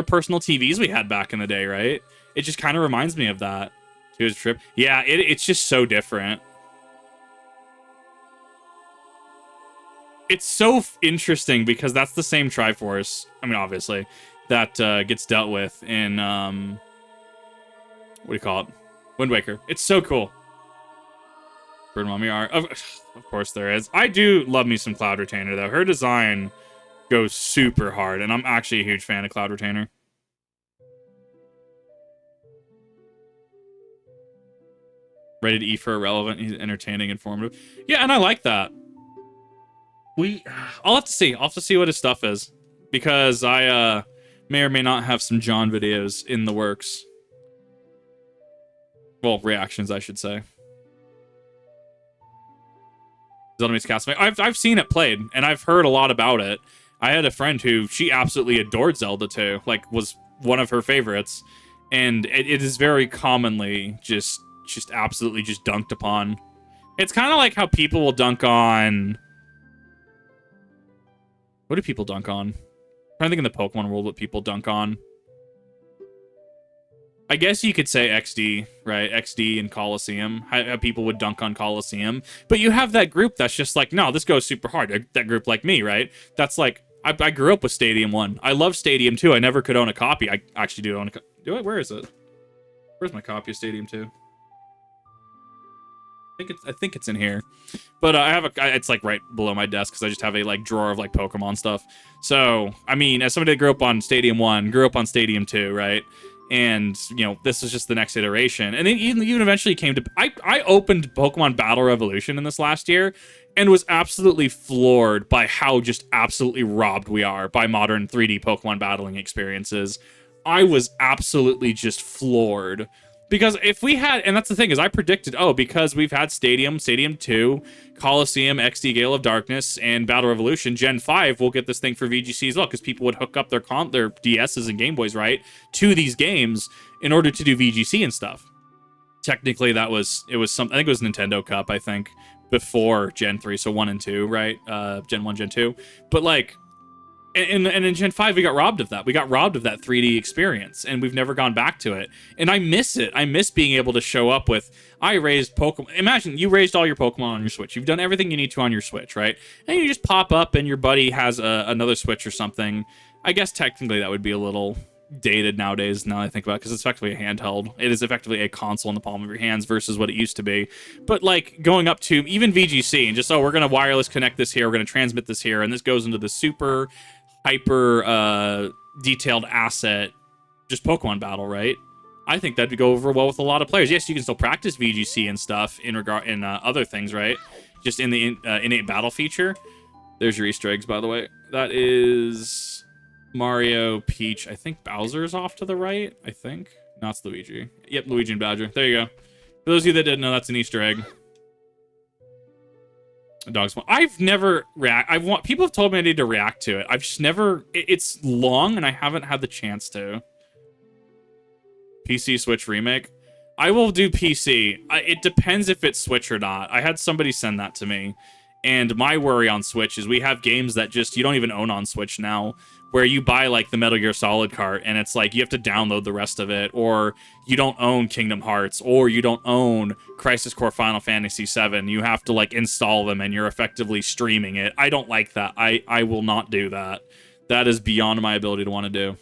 personal TVs we had back in the day, right? It just kind of reminds me of that. Here's a trip. Yeah, it's just so different. It's so interesting because that's the same Triforce, I mean, obviously, that gets dealt with in, what do you call it? Wind Waker. It's so cool. Bird Mommy are, of course there is. I do love me some Cloud Retainer, though. Her design goes super hard, and I'm actually a huge fan of Cloud Retainer. Rated E for irrelevant. He's entertaining, informative. Yeah, and I like that. I'll have to see. I'll have to see what his stuff is. Because I may or may not have some John videos in the works. Well, reactions, I should say. Zelda meets Castlevania. I've seen it played, and I've heard a lot about it. I had a friend who, she absolutely adored Zelda 2. Like, was one of her favorites. And it is very commonly just absolutely just dunked upon. It's kind of like how people will dunk on... What do people dunk on? trying to think in the Pokemon world what people dunk on. I guess you could say XD, right? XD and Coliseum. How people would dunk on Coliseum. But you have that group that's just like, no, this goes super hard. That group like me, right? That's like, I grew up with Stadium 1. I love Stadium 2. I never could own a copy. I actually do own a copy. Do I? Where is it? Where's my copy of Stadium 2? I think it's in here. But I have it's like right below my desk because I just have a like drawer of like Pokemon stuff. So, I mean, as somebody that grew up on Stadium 1, grew up on Stadium 2, right? And, you know, this is just the next iteration. And then even eventually came to... I opened Pokemon Battle Revolution in this last year and was absolutely floored by how just absolutely robbed we are by modern 3D Pokemon battling experiences. I was absolutely just floored. Because if we had... And that's the thing, is I predicted, oh, because we've had Stadium 2, Coliseum, XD Gale of Darkness, and Battle Revolution, Gen 5 will get this thing for VGC as well, because people would hook up their DSs and Game Boys, right, to these games in order to do VGC and stuff. Technically, it was something... I think it was Nintendo Cup, I think, before Gen 3, so 1 and 2, right? Gen 1, Gen 2. But, like... And in Gen 5, we got robbed of that. We got robbed of that 3D experience, and we've never gone back to it. And I miss it. I miss being able to show up with, I raised Pokemon. Imagine, you raised all your Pokemon on your Switch. You've done everything you need to on your Switch, right? And you just pop up, and your buddy has another Switch or something. I guess technically that would be a little dated nowadays, now that I think about it, because it's effectively a handheld. It is effectively a console in the palm of your hands versus what it used to be. But, like, going up to even VGC, and just, oh, we're going to wireless connect this here, we're going to transmit this here, and this goes into the super... hyper detailed asset, just Pokemon battle, right? I think that'd go over well with a lot of players. Yes, you can still practice VGC and stuff in other things, right? Just in the innate battle feature. There's your Easter eggs, by the way. That is Mario, Peach. I think Bowser's off to the right. I think. No, it's Luigi. Yep, Luigi and Bowser. There you go. For those of you that didn't know, that's an Easter egg. Dogs. I've never people have told me I need to react to it. I've just never. It's long, and I haven't had the chance to. PC Switch remake. I will do PC. It depends if it's Switch or not. I had somebody send that to me, and my worry on Switch is we have games that just you don't even own on Switch now, where you buy like the Metal Gear Solid cart, and it's like you have to download the rest of it, or you don't own Kingdom Hearts, or you don't own Crisis Core Final Fantasy VII. You have to like install them, and you're effectively streaming it. I don't like that. I will not do that. That is beyond my ability to want to do.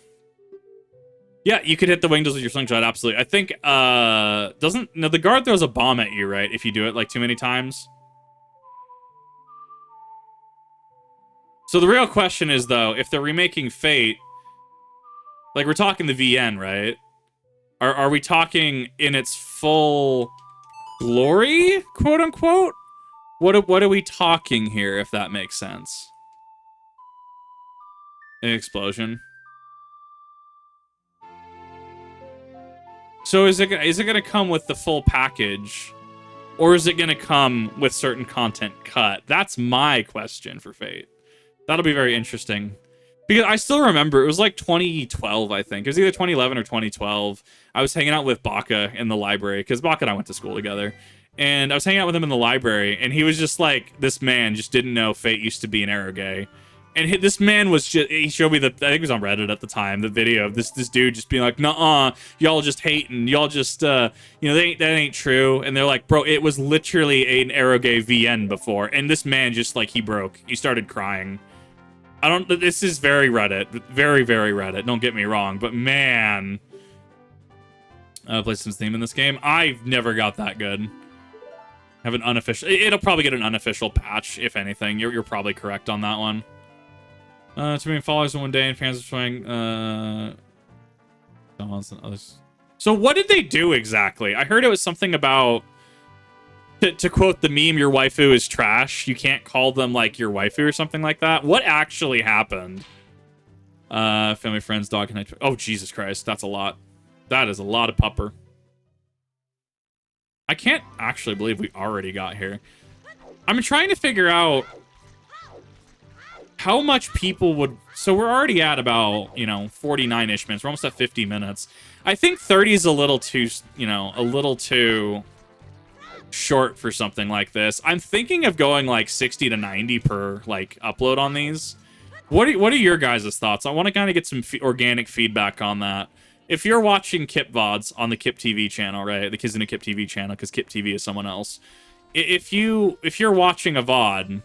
Yeah, you could hit the windows with your slingshot, absolutely. I think, the guard throws a bomb at you, right, if you do it, like, too many times? So the real question is, though, if they're remaking Fate, like, we're talking the VN, right? Are we talking in its full glory, quote-unquote? What are we talking here, if that makes sense? An explosion. So is it gonna come with the full package, or is it gonna come with certain content cut? That's my question for Fate. That'll be very interesting, because I still remember it was like 2012, I think. It was either 2011 or 2012. I was hanging out with Baka in the library, because Baka and I went to school together, and I was hanging out with him in the library, and he was just like, this man just didn't know Fate used to be an eroge. And this man was just, he showed me I think it was on Reddit at the time, the video of this dude just being like, nuh-uh, y'all just hating, y'all just, that ain't true. And they're like, bro, it was literally an eroge VN before. And this man just, like, he broke. He started crying. This is very Reddit. Very, very Reddit. Don't get me wrong. But, man. Play some theme in this game. I've never got that good. Have an unofficial, it'll probably get an unofficial patch, if anything. You're probably correct on that one. Too many followers in one day and fans are showing, others. So what did they do exactly? I heard it was something about, to quote the meme, your waifu is trash. You can't call them, like, your waifu or something like that. What actually happened? Family, friends, dog, and oh, Jesus Christ. That's a lot. That is a lot of pupper. I can't actually believe we already got here. I'm trying to figure out how much people would... So we're already at about, 49-ish minutes. We're almost at 50 minutes. I think 30 is a little too, a little too short for something like this. I'm thinking of going, like, 60 to 90 per, like, upload on these. What are your guys' thoughts? I want to kind of get some organic feedback on that. If you're watching Kip VODs on the Kip TV channel, right, the Kizuna Kip TV channel, because Kip TV is someone else. If you're watching a VOD,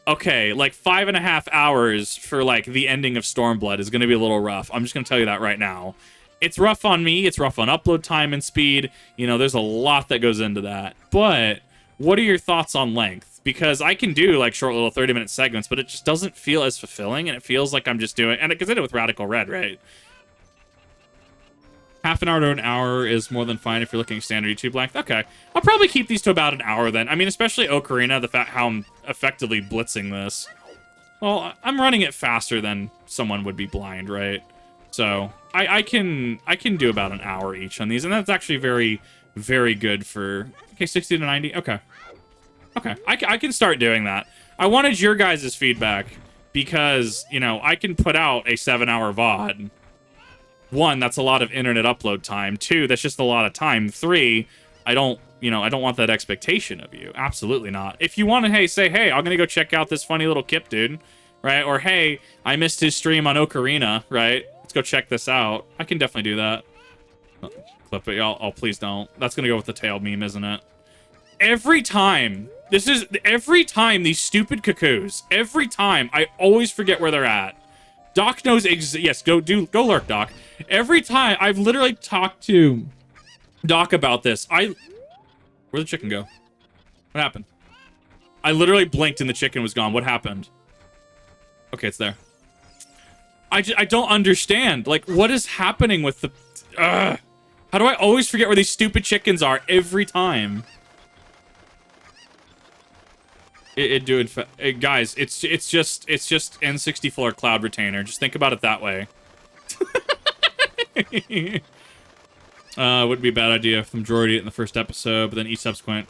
okay, like 5.5 hours for like the ending of Stormblood is going to be a little rough. I'm just going to tell you that right now. It's rough on me. It's rough on upload time and speed. You know, there's a lot that goes into that. But what are your thoughts on length? Because I can do like short little 30-minute segments, but it just doesn't feel as fulfilling, and it feels like I'm just doing, and because I did it with Radical Red, right? Half an hour to an hour is more than fine if you're looking standard YouTube length. Okay, I'll probably keep these to about an hour then. I mean, especially Ocarina, the fact how I'm effectively blitzing this. Well, I'm running it faster than someone would be blind, right? So I can do about an hour each on these, and that's actually very, very good for, okay, 60 to 90. Okay. Okay, I can start doing that. I wanted your guys' feedback because, you know, I can put out a 7-hour VOD. 1, that's a lot of internet upload time. 2, that's just a lot of time. 3, I don't want that expectation of you. Absolutely not. If you want to, hey, say, hey, I'm going to go check out this funny little Kip dude, right? Or, hey, I missed his stream on Ocarina, right? Let's go check this out. I can definitely do that. Clip it, y'all. Oh, please don't. That's going to go with the tail meme, isn't it? Every time these stupid cuckoos, every time I always forget where they're at. Doc knows yes, go lurk, Doc. Every time I've literally talked to Doc about this. Where'd the chicken go? What happened? I literally blinked and the chicken was gone. What happened? Okay, it's there. I don't understand. Like, what is happening with the how do I always forget where these stupid chickens are every time? Guys, it's just N64 Cloud Retainer. Just think about it that way. Wouldn't be a bad idea if the majority it in the first episode, but then each subsequent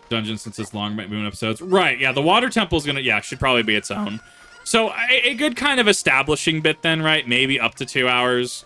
dungeon, since it's long, might move in episodes. Right? Yeah, the water temple is should probably be its own. So a good kind of establishing bit then, right? Maybe up to 2 hours.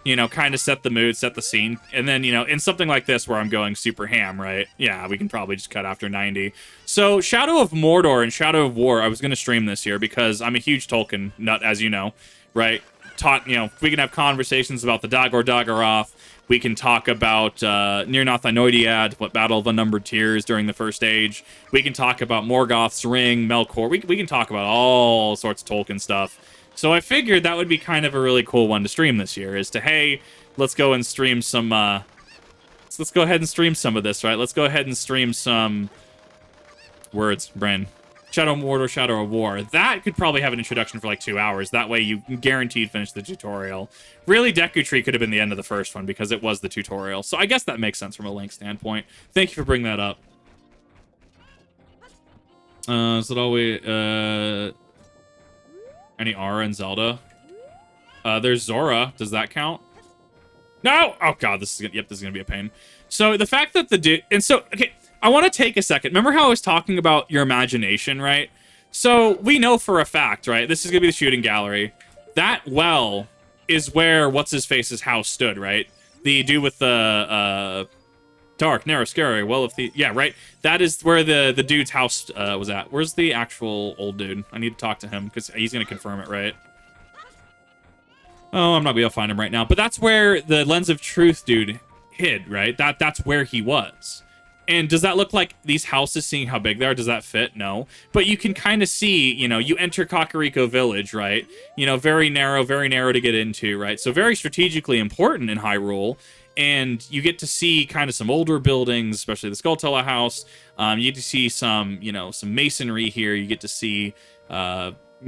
You know, kind of set the mood, set the scene. And then, you know, in something like this where I'm going super ham, right? Yeah, we can probably just cut after 90. So Shadow of Mordor and Shadow of War, I was going to stream this year because I'm a huge Tolkien nut, as you know, right? We can have conversations about the Dagor Dagorath. We can talk about Nirnath Inoidiad, what Battle of Unnumbered Tears during the First Age. We can talk about Morgoth's Ring, Melkor. We can talk about all sorts of Tolkien stuff. So I figured that would be kind of a really cool one to stream this year, is to, hey, let's go and stream some, let's go ahead and stream some of this, right? Let's go ahead and stream some words, brain. Shadow of Mordor, Shadow of War. That could probably have an introduction for like 2 hours. That way you guaranteed finish the tutorial. Really, Deku Tree could have been the end of the first one because it was the tutorial. So I guess that makes sense from a length standpoint. Thank you for bringing that up. Is it always, any Aura in Zelda? There's Zora. Does that count? No! Oh god, this is gonna be a pain. So the fact that okay, I want to take a second. Remember how I was talking about your imagination, right? So we know for a fact, right? This is gonna be the shooting gallery. That well is where what's-his-face's house stood, right? The dude with the dark, narrow, scary well of the right. That is where the dude's house was at. Where's the actual old dude? I need to talk to him because he's gonna confirm it, right? Oh, I'm not gonna be able to find him right now. But that's where the Lens of Truth dude hid, right? That's where he was. And does that look like these houses, seeing how big they are? Does that fit? No. But you can kind of see, you know, you enter Kakariko Village, right? You know, very narrow to get into, right? So very strategically important in Hyrule. And you get to see kind of some older buildings, especially the Skulltula house. You get to see some, you know, some masonry here. You get to see, you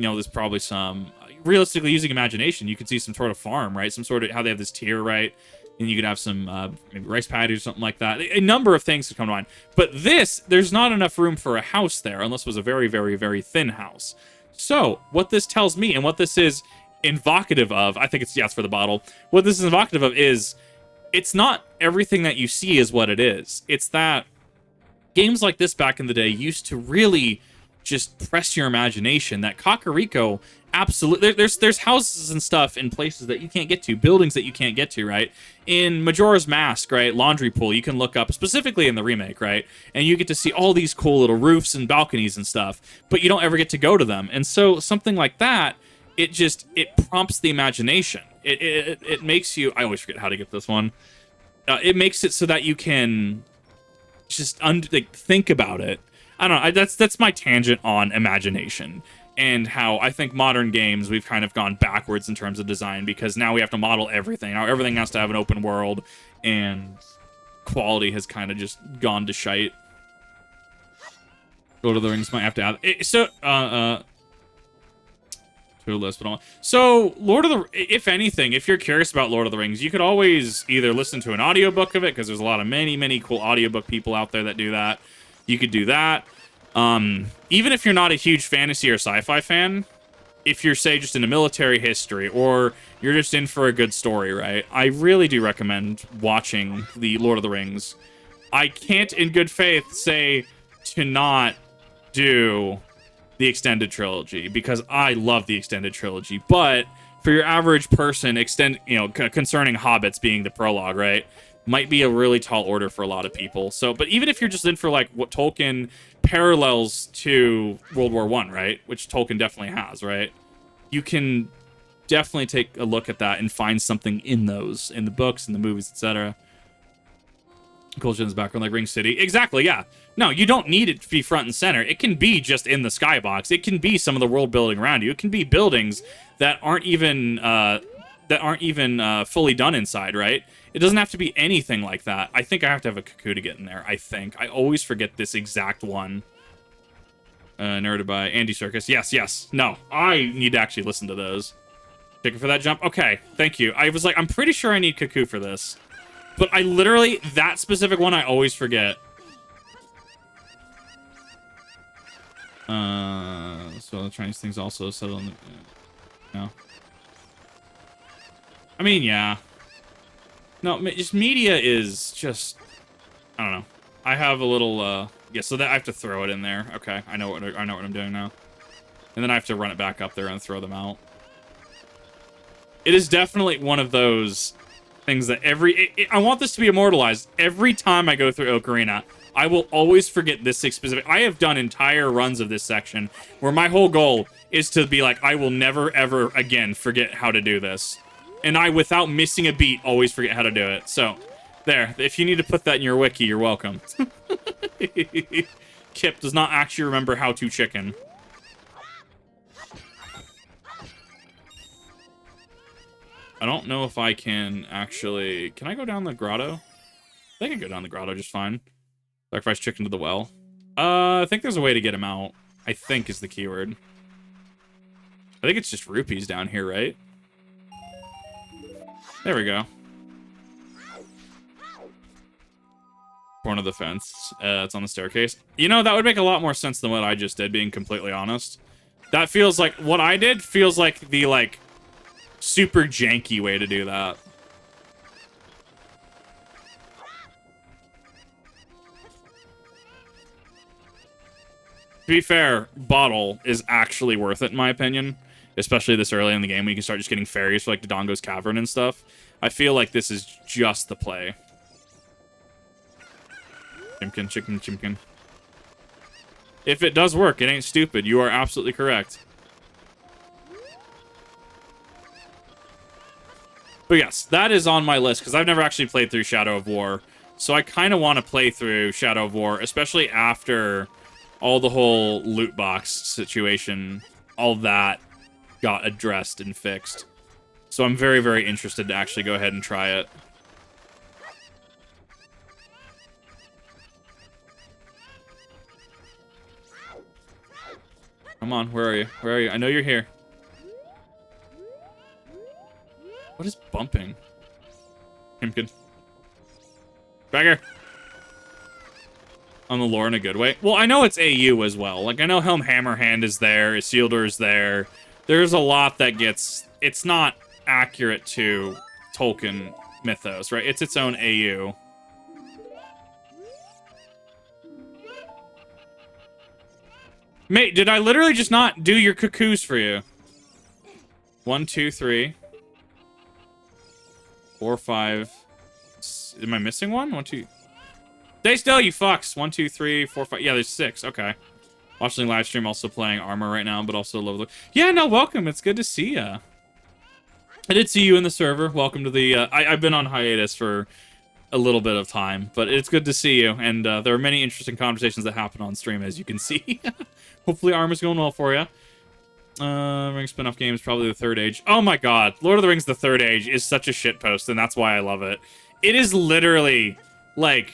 know, there's probably some, realistically using imagination, you could see some sort of farm, right? Some sort of, how they have this tier, right? And you could have some maybe rice paddies or something like that. A number of things could come to mind. But this, there's not enough room for a house there, unless it was a very, very, very thin house. So what this tells me, and what this is invocative of, I think it's, yeah, it's for the bottle. What this is invocative of is, it's not everything that you see is what it is. It's that games like this back in the day used to really just press your imagination. That Kakariko, absolutely. There's houses and stuff in places that you can't get to, buildings that you can't get to, right? In Majora's Mask, right, Laundry Pool, you can look up, specifically in the remake, right? And you get to see all these cool little roofs and balconies and stuff, but you don't ever get to go to them. And so something like that, it prompts the imagination. It makes you, I always forget how to get this one. It makes it so that you can just think about it. I don't know. That's my tangent on imagination and how I think modern games, we've kind of gone backwards in terms of design because now we have to model everything. Now everything has to have an open world, and quality has kind of just gone to shite. Lord of the Rings might have to add it. So to a list, but so if anything, if you're curious about Lord of the Rings, you could always either listen to an audiobook of it, because there's a lot of many cool audiobook people out there that do that. You could do that. Even if you're not a huge fantasy or sci-fi fan, if you're, say, just into military history, or you're just in for a good story, right? I really do recommend watching the Lord of the Rings. I can't, in good faith, say to not do the extended trilogy, because I love the extended trilogy. But for your average person, concerning hobbits being the prologue, right, might be a really tall order for a lot of people. So, but even if you're just in for like what Tolkien parallels to World War I, right, which Tolkien definitely has, right, you can definitely take a look at that and find something in those, in the books, in the movies, etc. Colton's background, like Ring City. Exactly, yeah. No, you don't need it to be front and center. It can be just in the skybox. It can be some of the world building around you. It can be buildings that aren't even fully done inside, right? It doesn't have to be anything like that. I think I have to have a cuckoo to get in there. I think. I always forget this exact one. Narrated by Andy Serkis. Yes. No, I need to actually listen to those. Checking for that jump. Okay, thank you. I was like, I'm pretty sure I need cuckoo for this. But I literally, that specific one, I always forget. So the Chinese things also settle in the... no. I mean, yeah. No, just media is just... I don't know. I have a little, yeah, so that I have to throw it in there. Okay, I know what I'm doing now. And then I have to run it back up there and throw them out. It is definitely one of those things that I want this to be immortalized. Every time I go through Ocarina, I will always forget this specific... I have done entire runs of this section where my whole goal is to be like, I will never, ever again forget how to do this. And I, without missing a beat, always forget how to do it. So, there. If you need to put that in your wiki, you're welcome. Kip does not actually remember how to chicken. I don't know if I can actually... Can I go down the grotto? I can go down the grotto just fine. Sacrifice chicken to the well. I think there's a way to get him out. I think is the keyword. I think it's just rupees down here, right? There we go. Corner of the fence. It's on the staircase. You know, that would make a lot more sense than what I just did, being completely honest. That feels like... What I did feels like the, like, super janky way to do that. To be fair, Bottle is actually worth it, in my opinion. Especially this early in the game when you can start just getting fairies for, like, Dodongo's Cavern and stuff. I feel like this is just the play. Chimkin, chicken, chimkin. If it does work, it ain't stupid. You are absolutely correct. But yes, that is on my list, because I've never actually played through Shadow of War. So I kind of want to play through Shadow of War, especially after all the whole loot box situation, all that got addressed and fixed. So I'm very, very interested to actually go ahead and try it. Come on, where are you? Where are you? I know you're here. What is bumping? Himkin. Bagger. On the lore in a good way. Well, I know it's AU as well. Like, I know Helm Hammerhand is there, Isildur is there. There's a lot that gets... It's not accurate to Tolkien mythos, right? It's its own AU. Mate, did I literally just not do your cuckoos for you? 1, 2, 3. 4, 5. Am I missing one? 1, 2. Stay still, you fucks. 1, 2, 3, 4, 5. Yeah, there's 6. Okay. Watching the live stream, also playing Armor right now, but also love the... Yeah, no, welcome. It's good to see ya. I did see you in the server. Welcome to the... I've been on hiatus for a little bit of time, but it's good to see you. And there are many interesting conversations that happen on stream, as you can see. Hopefully Armor's going well for you. Ring spin-off games, probably the Third Age. Oh my god, Lord of the Rings The Third Age is such a shitpost, and that's why I love it. It is literally like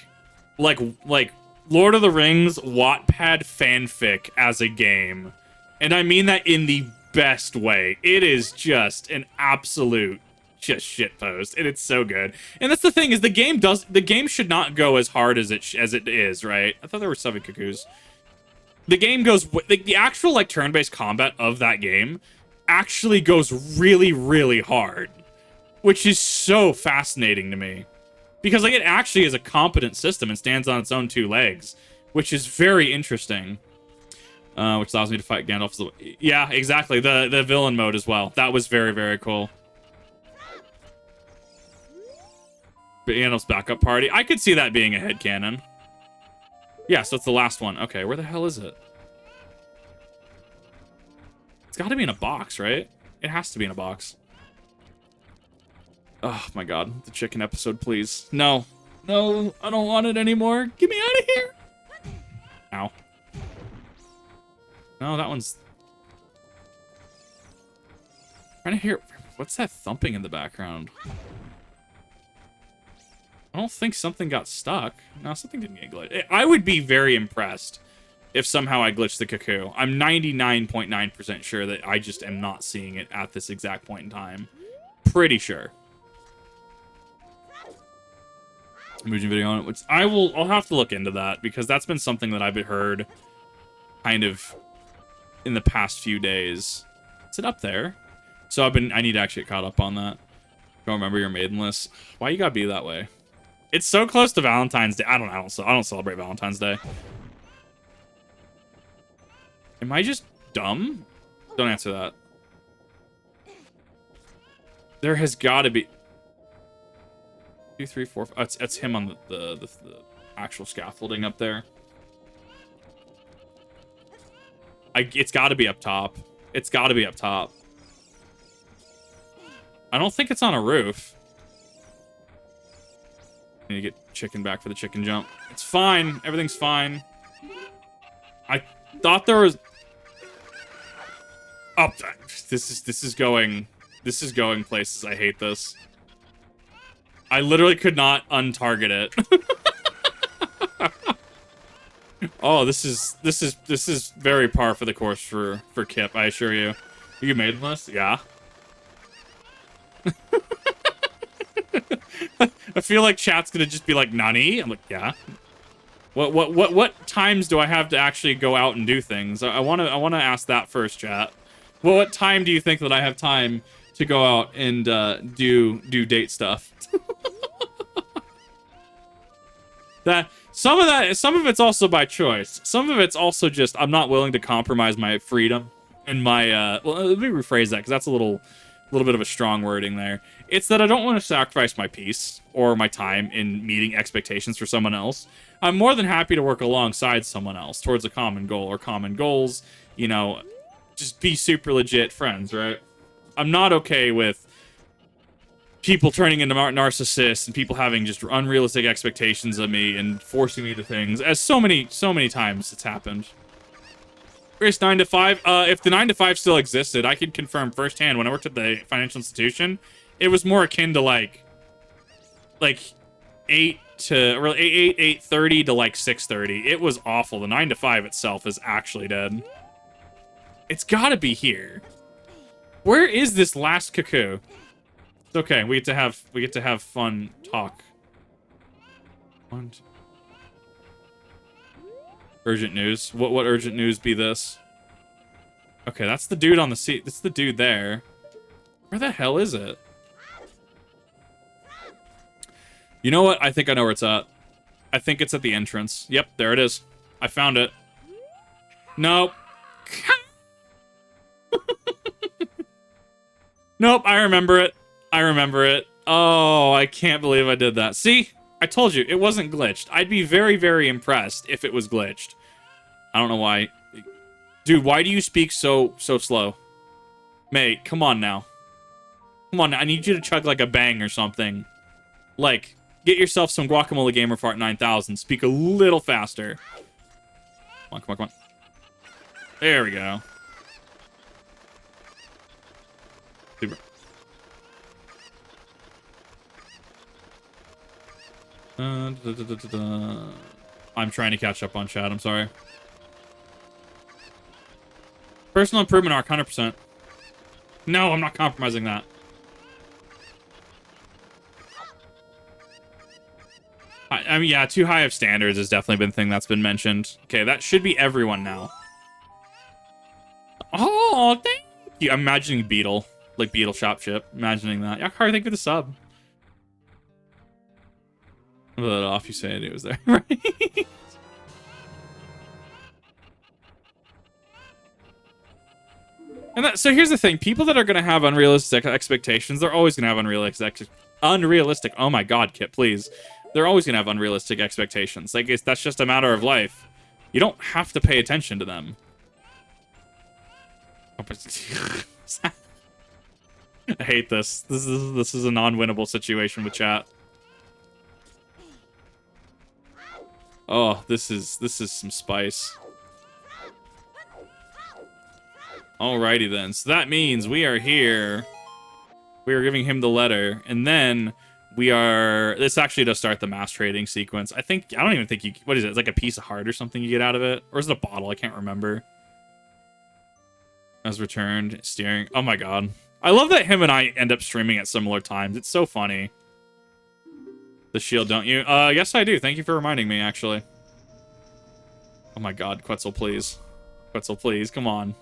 Lord of the Rings Wattpad fanfic as a game. And I mean that in the best way. It is just an absolute just shitpost, and it's so good. And that's the thing, is the game should not go as hard as it is, right? I thought there were 7 cuckoos. The game goes, the actual like turn-based combat of that game actually goes really, really hard, which is so fascinating to me, because like it actually is a competent system and stands on its own 2 legs, which is very interesting. Which allows me to fight Gandalf's. Yeah, exactly. The villain mode as well. That was very, very cool. But Gandalf's backup party. I could see that being a headcanon. Yeah, so it's the last one. Okay, where the hell is it? It's got to be in a box, right? It has to be in a box. Oh my god, the chicken episode, please. No. No, I don't want it anymore. Get me out of here. Ow. No, that one's... I'm trying to hear... What's that thumping in the background? I don't think something got stuck. No, something didn't get glitched. I would be very impressed if somehow I glitched the cuckoo. I'm 99.9% sure that I just am not seeing it at this exact point in time. Pretty sure. Mugen video on it, which I'll have to look into that, because that's been something that I've heard kind of in the past few days. Is it up there? So I need to actually get caught up on that. Don't remember your maiden list. Why you gotta be that way? It's so close to Valentine's Day. I don't celebrate Valentine's Day. Am I just dumb? Don't answer that. There has got to be 2, 3, 4. Oh, it's him on the actual scaffolding up there. It's got to be up top. It's got to be up top. I don't think it's on a roof. I need to get chicken back for the chicken jump. It's fine. Everything's fine. I thought there was... Oh, this is going places. I hate this. I literally could not untarget it. Oh, this is very par for the course for Kip, I assure you. You made this? Yeah. I feel like chat's gonna just be like, Nani? I'm like, yeah. What times do I have to actually go out and do things? I wanna ask that first, chat. Well, what time do you think that I have time to go out and do date stuff? Some of it's also by choice. Some of it's also just I'm not willing to compromise my freedom and my well, let me rephrase that, because that's a little bit of a strong wording there. It's that I don't want to sacrifice my peace or my time in meeting expectations for someone else. I'm more than happy to work alongside someone else towards a common goal or common goals, you know, just be super legit friends, right? I'm not okay with people turning into narcissists and people having just unrealistic expectations of me and forcing me to things, as so many times it's happened. Grace 9 to 5. If the 9 to 5 still existed, I could confirm firsthand when I worked at the financial institution, it was more akin to like 8:30 to like 6:30. It was awful. The 9 to 5 itself is actually dead. It's gotta be here. Where is this last cuckoo? It's okay. We get to have fun talk. Urgent news. What urgent news be this? Okay, that's the dude on the seat. That's the dude there. Where the hell is it? You know what? I think I know where it's at. I think it's at the entrance. Yep, there it is. I found it. Nope. Nope, I remember it. I remember it. Oh, I can't believe I did that. See? I told you, it wasn't glitched. I'd be very, very impressed if it was glitched. I don't know why. Dude, why do you speak so slow? Mate, come on now. Come on, I need you to chug like a bang or something. Like, get yourself some Guacamole Gamer Fart 9000. Speak a little faster. Come on, come on, come on. There we go. Super. I'm trying to catch up on chat, I'm sorry. Personal improvement arc, 100%. No, I'm not compromising that. I mean, yeah, too high of standards has definitely been a thing that's been mentioned. Okay, that should be everyone now. Oh, thank you. I'm imagining Beetle. Like Beetle Shop Ship. Imagining that. Yakar, thank you for the sub. A little off, you said it was there, right? And that, so here's the thing. People that are going to have unrealistic expectations, they're always going to have unrealistic. Oh my god, Kip, please. They're always going to have unrealistic expectations. Like, that's just a matter of life. You don't have to pay attention to them. I hate this. This is a non-winnable situation with chat. Oh, this is some spice. Alrighty then. So that means we are here. We are giving him the letter, and then we are... This actually does start the mass trading sequence. I don't even think you... What is it? It's like a piece of heart or something you get out of it? Or is it a bottle? I can't remember. As returned. Steering. Oh my god. I love that him and I end up streaming at similar times. It's so funny. The shield, don't you? Yes, I do. Thank you for reminding me, actually. Oh my god. Quetzal, please. Quetzal, please. Come on.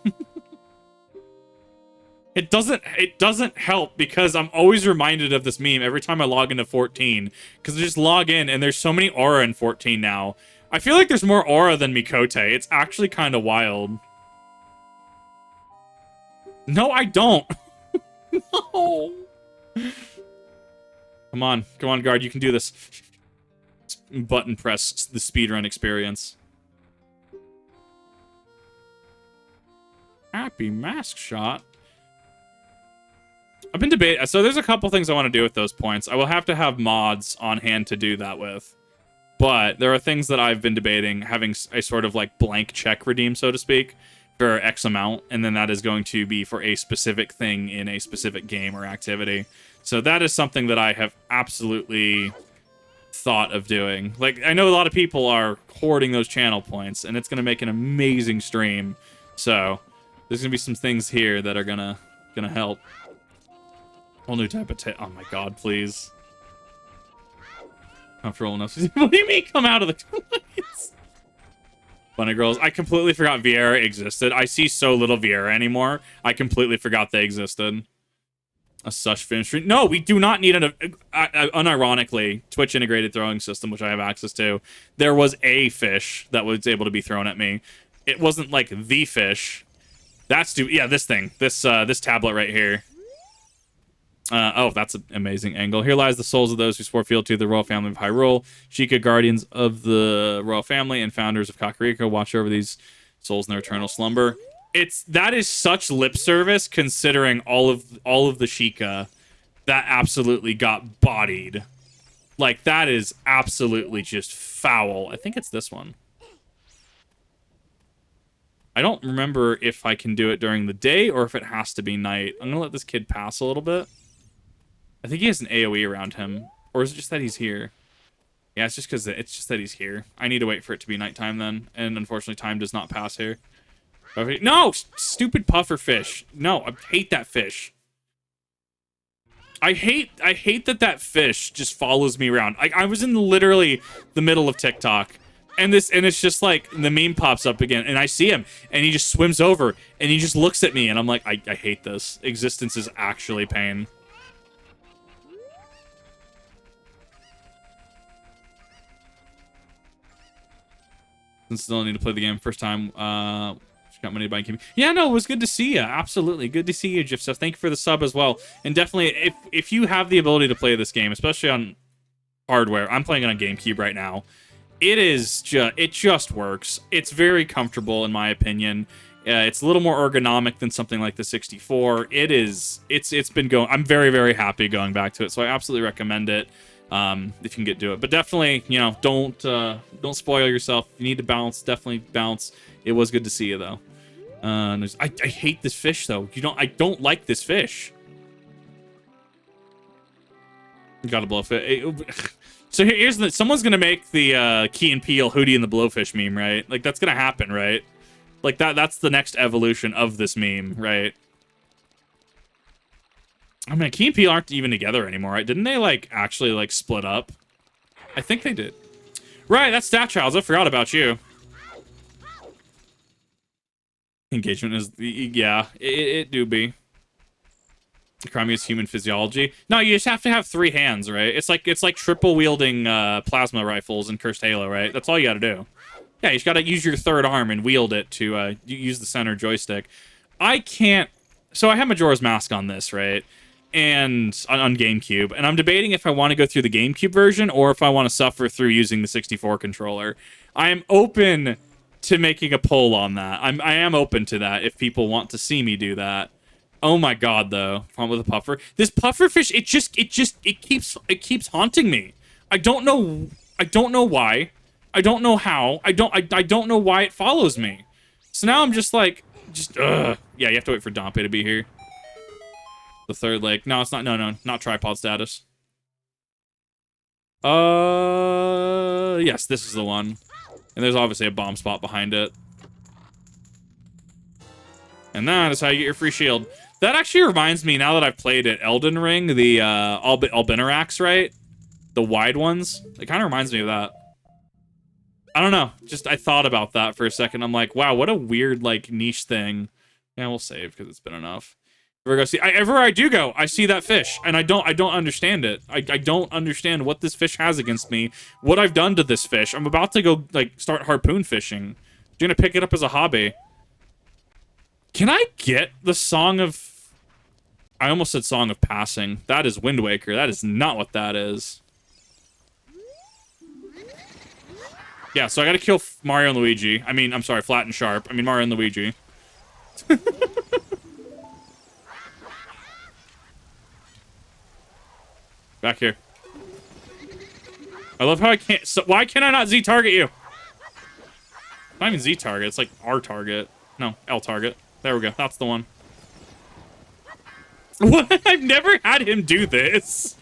It doesn't help because I'm always reminded of this meme every time I log into 14. Because I just log in and there's so many aura in 14 now. I feel like there's more aura than Mikote. It's actually kind of wild. No, I don't. No. Come on, guard. You can do this. Button press the speedrun experience. Happy mask shot. I've been debating. So there's a couple things I want to do with those points. I will have to have mods on hand to do that with. But there are things that I've been debating, having a sort of like blank check redeem, so to speak, for X amount. And then that is going to be for a specific thing in a specific game or activity. So that is something that I have absolutely thought of doing. Like, I know a lot of people are hoarding those channel points, and it's going to make an amazing stream. So there's going to be some things here that are gonna help. Whole new type of oh my god, please. Comfortable enough. What do you mean come out of the toilets? Bunny girls. I completely forgot Vieira existed. I see so little Vieira anymore. I completely forgot they existed. A such finish stream. No, we do not need an unironically Twitch integrated throwing system, which I have access to. There was a fish that was able to be thrown at me. It wasn't like the fish. That's yeah, this thing. This tablet right here. Oh, that's an amazing angle. Here lies the souls of those who swore fealty to the royal family of Hyrule. Sheikah, guardians of the royal family and founders of Kakariko, watch over these souls in their eternal slumber. That is such lip service considering all of the Sheikah that absolutely got bodied. Like, that is absolutely just foul. I think it's this one. I don't remember if I can do it during the day or if it has to be night. I'm gonna let this kid pass a little bit. I think he has an AoE around him. Or is it just that he's here? Yeah, it's just that he's here. I need to wait for it to be nighttime then. And unfortunately, time does not pass here. No! Stupid puffer fish. No, I hate that fish. I hate that fish just follows me around. I was in literally the middle of TikTok. And it's just like the meme pops up again. And I see him. And he just swims over. And he just looks at me. And I'm like, I hate this. Existence is actually pain. Still need to play the game first time. Got money to buy Kimmy. Yeah, no, it was good to see you. Absolutely. Good to see you, Jif Stuff. Thank you for the sub as well. And definitely, if you have the ability to play this game, especially on hardware, I'm playing it on GameCube right now. It just works. It's very comfortable, in my opinion. It's a little more ergonomic than something like the 64. It's been going. I'm very, very happy going back to it. So I absolutely recommend it. If you can get to it, but definitely, you know, don't spoil yourself. If you need to bounce, definitely bounce. It was good to see you though. I hate this fish though. I don't like this fish. You gotta blow fish. So here's someone's gonna make the Key and Peele Hootie and the Blowfish meme, right? Like that's gonna happen, right? Like that's the next evolution of this meme, right? I mean, Key and Peele aren't even together anymore, right? Didn't they like actually like split up? I think they did. Right, that's Stat Childs. I forgot about you. Engagement is yeah, it do be. Crime is human physiology. No, you just have to have 3 hands, right? It's like triple wielding plasma rifles in Cursed Halo, right? That's all you gotta do. Yeah, you just gotta use your 3rd arm and wield it to use the center joystick. I can't. So I have Majora's Mask on this, right? And on GameCube, and I'm debating if I want to go through the GameCube version or if I want to suffer through using the 64 controller. I am open to making a poll on that. I am open to that if people want to see me do that. Oh my god, though, with a puffer. This pufferfish, it keeps haunting me. I don't know why. I don't know how. I don't know why it follows me. So now I'm just like, ugh. Yeah, you have to wait for Dompe to be here. The 3rd lake. No, it's not. No, not tripod status. Yes, this is the one. And there's obviously a bomb spot behind it. And that is how you get your free shield. That actually reminds me, now that I've played it, Elden Ring, the Albinarax, right? The wide ones. It kind of reminds me of that. I don't know. Just, I thought about that for a second. I'm like, wow, what a weird, like, niche thing. Yeah, we'll save, because it's been enough. Wherever I do go, I see that fish, and I don't understand it. I don't understand what this fish has against me, what I've done to this fish. I'm about to go, like, start harpoon fishing. I'm gonna pick it up as a hobby. Can I get the Song of... I almost said Song of Passing. That is Wind Waker. That is not what that is. Yeah, so I gotta kill Mario and Luigi. I mean, I'm sorry, Flat and Sharp. I mean, Mario and Luigi. Back here. I love how I can't... So why can I not Z-target you? Not even Z-target. It's like R target. No, L target. There we go. That's the one. What? I've never had him do this.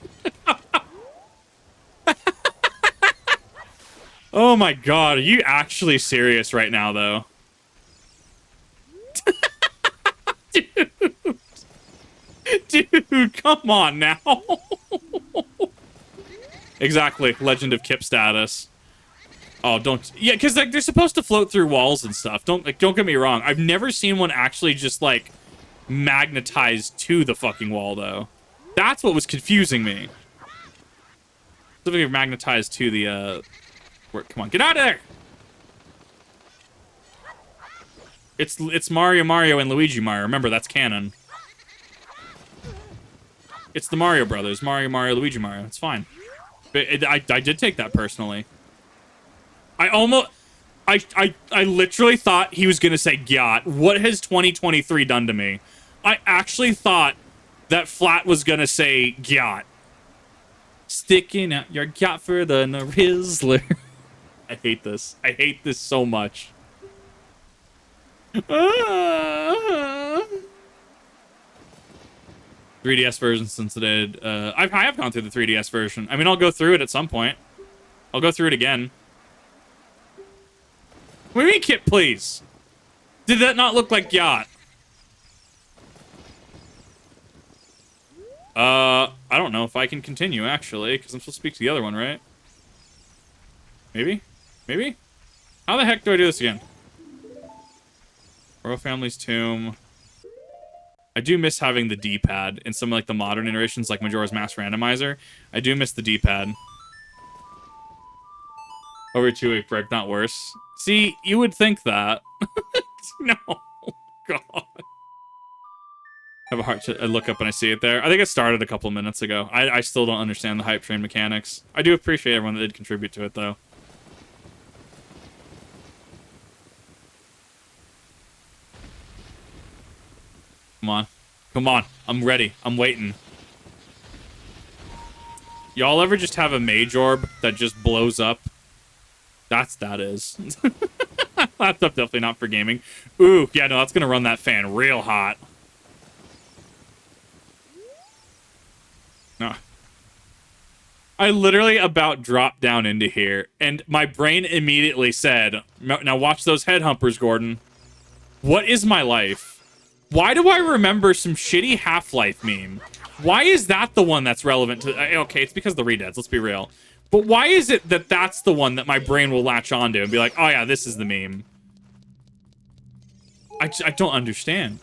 Oh my god. Are you actually serious right now, though? Dude. Dude, come on now. Exactly. Legend of Kip status. Oh, don't... Yeah, because like, they're supposed to float through walls and stuff. Don't get me wrong. I've never seen one actually just, like, magnetized to the fucking wall, though. That's what was confusing me. Something magnetized to the, Come on, get out of there! It's Mario and Luigi Mario. Remember, that's canon. It's the Mario Brothers. Mario, Luigi Mario. It's fine. But I did take that personally. I literally thought he was gonna say Gyat. What has 2023 done to me? I actually thought that Flat was gonna say Gyat. Sticking out your Gyat further than a Rizzler. I hate this. I hate this so much. 3DS version since it did. I have gone through the 3DS version. I mean, I'll go through it at some point. I'll go through it again. What do you mean, Kip, please? Did that not look like Yacht? I don't know if I can continue, actually, because I'm supposed to speak to the other one, right? Maybe? Maybe? How the heck do I do this again? Royal Family's Tomb. I do miss having the D-pad in some, like, the modern iterations, like Majora's Mask Randomizer. I do miss the D-pad. Over a 2-week break, not worse. See, you would think that. No. God. I have a heart to look up when I see it there. I think it started a couple minutes ago. I still don't understand the hype train mechanics. I do appreciate everyone that did contribute to it, though. Come on. Come on. I'm ready. I'm waiting. Y'all ever just have a mage orb that just blows up? That is. That's definitely not for gaming. Ooh, yeah, no, that's gonna run that fan real hot. No. I literally about dropped down into here, and my brain immediately said, now watch those head humpers, Gordon. What is my life? Why do I remember some shitty Half-Life meme? Why is that the one that's relevant to... Okay, it's because of the redeads, let's be real. But why is it that that's the one that my brain will latch onto and be like, oh yeah, this is the meme? I don't understand.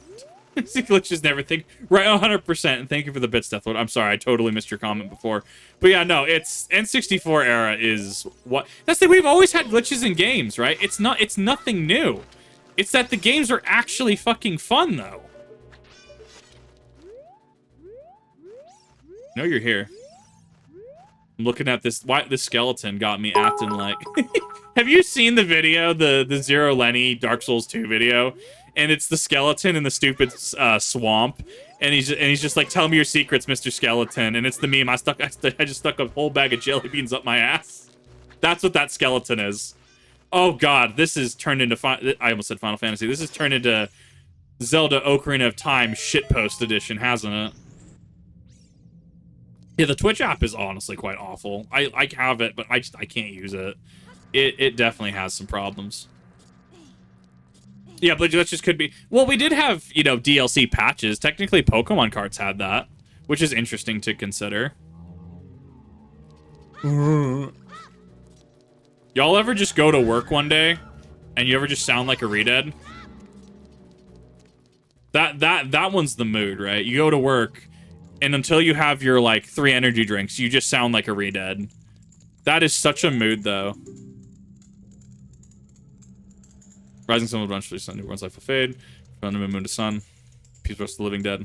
Glitches never think... Right, 100%, and thank you for the bits, Deathlord. I'm sorry, I totally missed your comment before. But yeah, no, it's... N64 era is what... That's the... We've always had glitches in games, right? It's nothing new. It's that the games are actually fucking fun, though. No, you're here. I'm looking at this. Why this skeleton got me acting like. Have you seen the video, the Zero Lenny Dark Souls 2 video? And it's the skeleton in the stupid swamp, and he's just like, "Tell me your secrets, Mr. Skeleton." And it's the meme. I just stuck a whole bag of jelly beans up my ass. That's what that skeleton is. Oh God, this is turned into I almost said Final Fantasy. This has turned into Zelda Ocarina of Time shitpost edition, hasn't it? Yeah, the Twitch app is honestly quite awful. I have it, but I can't use it. It definitely has some problems. Yeah, but that just could be... Well, we did have, you know, DLC patches. Technically, Pokemon cards had that, which is interesting to consider. Y'all ever just go to work one day and you ever just sound like a redead? That one's the mood, right? You go to work and until you have your like 3 energy drinks, you just sound like a redead. That is such a mood, though. Rising sun will eventually sun, everyone's life will fade. From the moon to sun. Peace rest the living dead.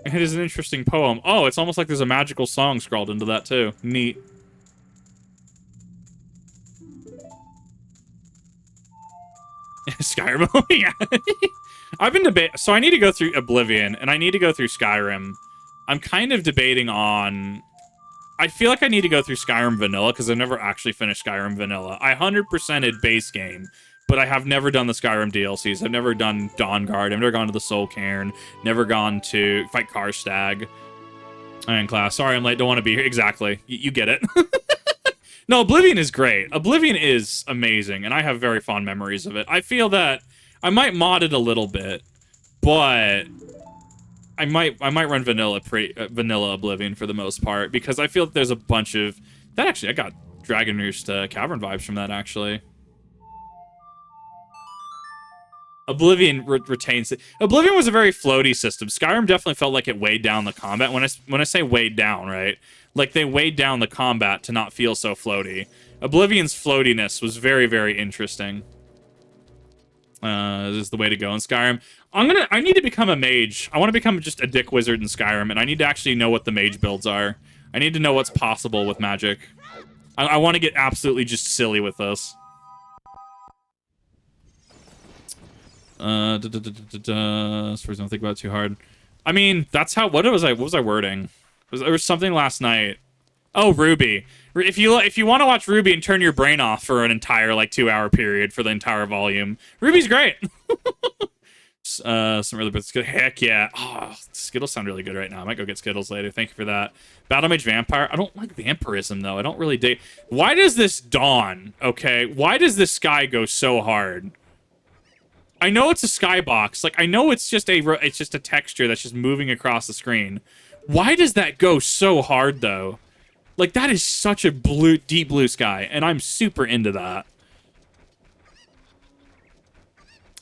It is an interesting poem. Oh, it's almost like there's a magical song scrawled into that too. Neat. Skyrim, yeah. I've been debating. So I need to go through Oblivion, and I need to go through Skyrim. I'm kind of debating on... I feel like I need to go through Skyrim Vanilla, because I've never actually finished Skyrim Vanilla. I 100%ed base game, but I have never done the Skyrim DLCs. I've never done Dawnguard. I've never gone to the Soul Cairn. Never gone to fight Karstag. And class. Sorry, I'm late. Don't want to be here. Exactly. You get it. No, Oblivion is great. Oblivion is amazing, and I have very fond memories of it. I feel that I might mod it a little bit, but I might run vanilla Oblivion for the most part, because I feel that there's a bunch of that. Actually, I got Dragon Roost Cavern vibes from that, actually. Oblivion retains it. Oblivion was a very floaty system. Skyrim definitely felt like it weighed down the combat. When I say weighed down, right? Like they weighed down the combat to not feel so floaty. Oblivion's floatiness was very, very interesting. This is the way to go in Skyrim. I need to become a mage. I want to become just a dick wizard in Skyrim, and I need to actually know what the mage builds are. I need to know what's possible with magic. I want to get absolutely just silly with this. Don't think about it too hard. I mean, that's how. What was I wording? There was something last night. Oh, Ruby. If you want to watch Ruby and turn your brain off for an entire like 2-hour period for the entire volume, Ruby's great. Some really bits good. Heck yeah. Oh, Skittles sound really good right now. I might go get Skittles later. Thank you for that. Battle Mage Vampire. I don't like vampirism though. I don't really dig. Why does this dawn? Okay. Why does this sky go so hard? I know it's a skybox. Like I know it's just a texture that's just moving across the screen. Why does that go so hard, though? Like, that is such a deep blue sky, and I'm super into that.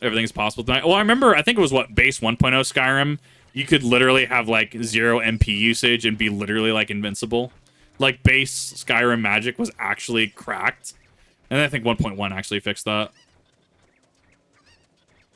Everything's possible tonight. Well, I remember, I think it was, what, base 1.0 Skyrim? You could literally have, like, 0 MP usage and be literally, like, invincible. Like, base Skyrim magic was actually cracked. And I think 1.1 actually fixed that.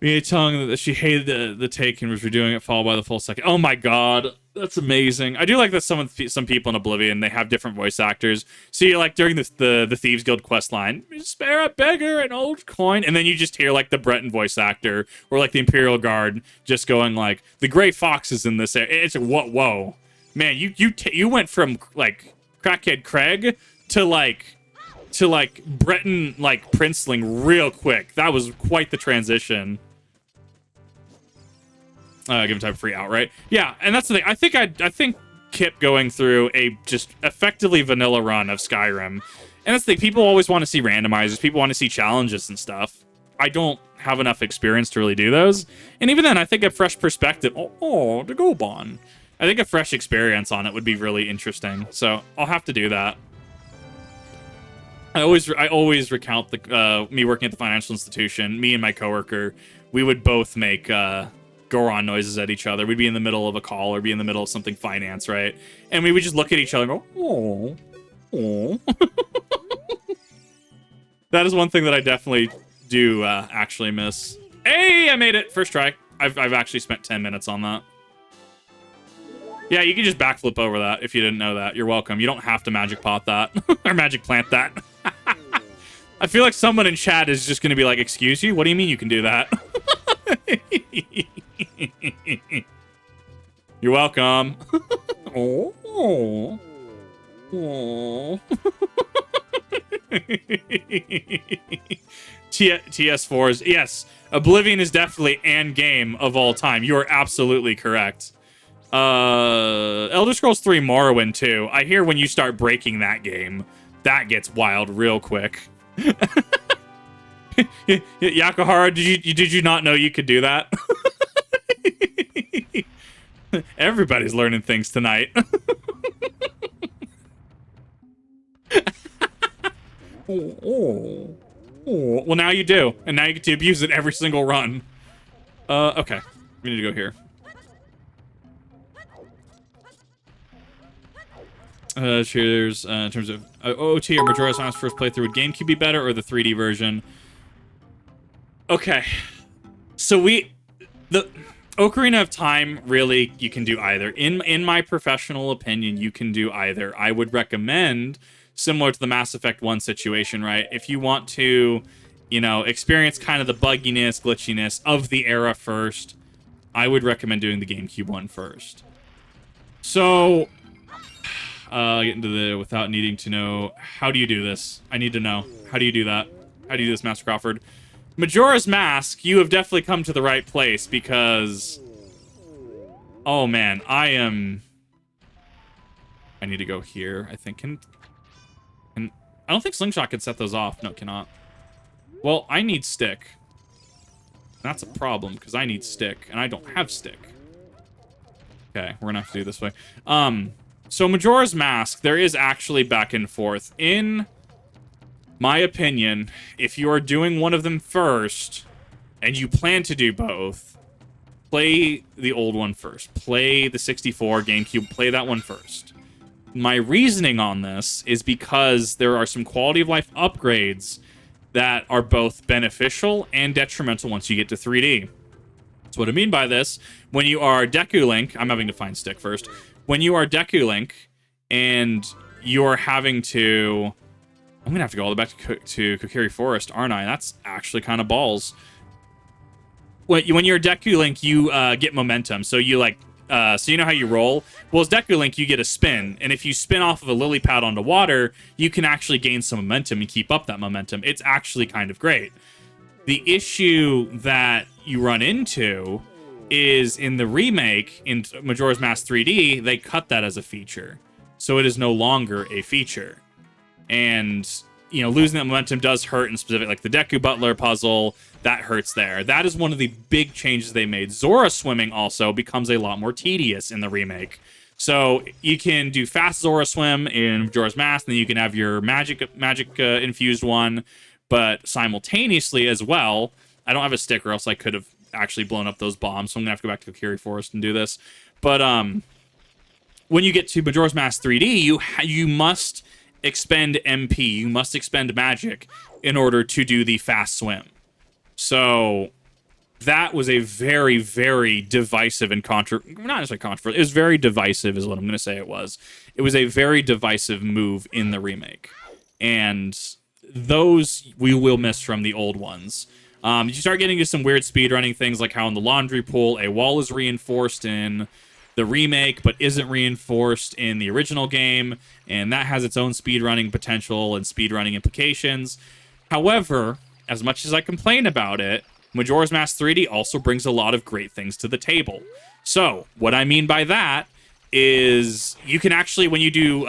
Mia telling that she hated the take and was redoing it followed by the full second. Oh my god, that's amazing. I do like that some people in Oblivion, they have different voice actors. So you like during the Thieves Guild quest line, spare a beggar an old coin, and then you just hear like the Breton voice actor or like the Imperial Guard just going like, the Gray Fox is in this area. It's like, whoa. Man, you went from like crackhead Craig to like Breton like princeling real quick. That was quite the transition. Give him time for free outright. Yeah, and that's the thing. I think Kip going through a just effectively vanilla run of Skyrim, and that's the thing. People always want to see randomizers. People want to see challenges and stuff. I don't have enough experience to really do those. And even then, I think a fresh perspective. Oh, the Gobon. I think a fresh experience on it would be really interesting. So I'll have to do that. I always recount the me working at the financial institution. Me and my coworker, we would both make Goron noises at each other. We'd be in the middle of a call or be in the middle of something finance, right? And we would just look at each other and go, oh. That is one thing that I definitely do actually miss. Hey, I made it! First try. I've actually spent 10 minutes on that. Yeah, you can just backflip over that if you didn't know that. You're welcome. You don't have to magic pot that. Or magic plant that. I feel like someone in chat is just going to be like, excuse you? What do you mean you can do that? You're welcome. Oh. TS4s. Yes, Oblivion is definitely an game of all time. You are absolutely correct. Elder Scrolls 3 Morrowind too. I hear when you start breaking that game, that gets wild real quick. Yakuhara, did you not know you could do that? Everybody's learning things tonight. Well, now you do, and now you get to abuse it every single run. Okay, we need to go here. Cheers. In terms of OOT or Majora's Mask first playthrough, would GameCube be better or the 3D version? Okay, so the Ocarina of Time, really, you can do either. In my professional opinion, you can do either. I would recommend, similar to the Mass Effect 1 situation, right? If you want to, you know, experience kind of the bugginess, glitchiness of the era first, I would recommend doing the GameCube one first. So, get into the without needing to know, how do you do this? I need to know. How do you do that? How do you do this, Master Crawford? Majora's Mask, you have definitely come to the right place because, oh man, I need to go here, I think. Can I don't think Slingshot can set those off. No, it cannot. Well, I need stick. That's a problem because I need stick and I don't have stick. Okay, we're gonna have to do it this way. So Majora's Mask, there is actually back and forth. In my opinion, if you are doing one of them first, and you plan to do both, play the old one first. Play the 64 GameCube, play that one first. My reasoning on this is because there are some quality of life upgrades that are both beneficial and detrimental once you get to 3D. So what I mean by this, when you are Deku Link, I'm having to find stick first. When you are Deku Link and you're having to, I'm gonna have to go all the way back to Kokiri Forest, aren't I? That's actually kind of balls. When you're Deku Link, you get momentum. So you like, so you know how you roll? Well, as Deku Link, you get a spin. And if you spin off of a lily pad onto water, you can actually gain some momentum and keep up that momentum. It's actually kind of great. The issue that you run into is in the remake, in Majora's Mask 3D, they cut that as a feature. So it is no longer a feature. And, you know, losing that momentum does hurt in specific, like the Deku Butler puzzle, that hurts there. That is one of the big changes they made. Zora swimming also becomes a lot more tedious in the remake. So you can do fast Zora swim in Majora's Mask, and then you can have your magic infused one, but simultaneously as well, I don't have a stick or else I could have actually blown up those bombs, so I'm gonna have to go back to Kokiri Forest and do this. But when you get to Majora's Mask 3D, you must expend MP, you must expend magic in order to do the fast swim. So that was a very, very divisive and not necessarily controversial. It was very divisive, is what I'm going to say. It was. It was a very divisive move in the remake, and those we will miss from the old ones. You start getting to some weird speedrunning things, like how in the laundry pool, a wall is reinforced in the remake, but isn't reinforced in the original game, and that has its own speedrunning potential and speedrunning implications. However, as much as I complain about it, Majora's Mask 3D also brings a lot of great things to the table. So, what I mean by that is you can actually, when you do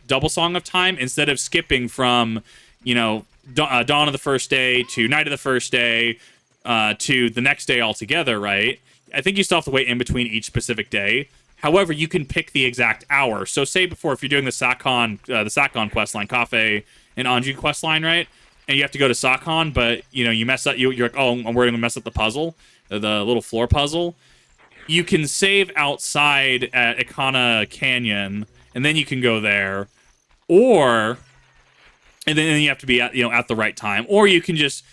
Double Song of Time, instead of skipping from, you know, dawn of the first day to night of the first day to the next day altogether, right? I think you still have to wait in between each specific day. However, you can pick the exact hour. So say before, if you're doing the Sakon questline, Cafe and Anju questline, right? And you have to go to Sakon, but you know you mess up. You're like, oh, I'm worried I'm gonna mess up the puzzle, the little floor puzzle. You can save outside at Ikana Canyon, and then you can go there, and then you have to be at the right time, or you can just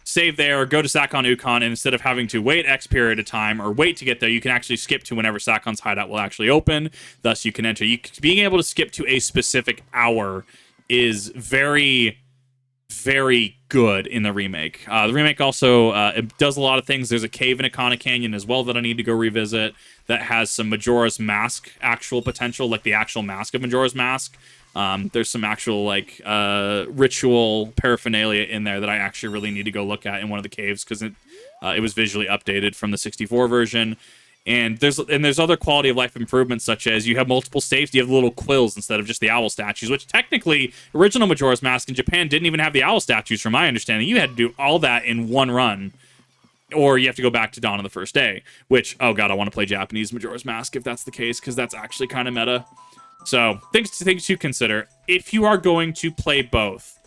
save there or go to Sakon Ukon, and instead of having to wait X period of time or wait to get there, you can actually skip to whenever Sakon's hideout will actually open. Thus, you can enter. Being able to skip to a specific hour is very, very good in the remake. The remake also it does a lot of things. There's a cave in Ikana Canyon as well that I need to go revisit that has some Majora's Mask actual potential, like the actual mask of Majora's Mask. There's some actual ritual paraphernalia in there that I actually really need to go look at in one of the caves, because it was visually updated from the 64 version. And there's other quality of life improvements, such as you have multiple saves. You have little quills instead of just the owl statues, which technically original Majora's Mask in Japan didn't even have the owl statues, from my understanding. You had to do all that in one run, or you have to go back to Dawn of the First Day, which, oh god, I want to play Japanese Majora's Mask if that's the case, because that's actually kind of meta. So things to consider if you are going to play both.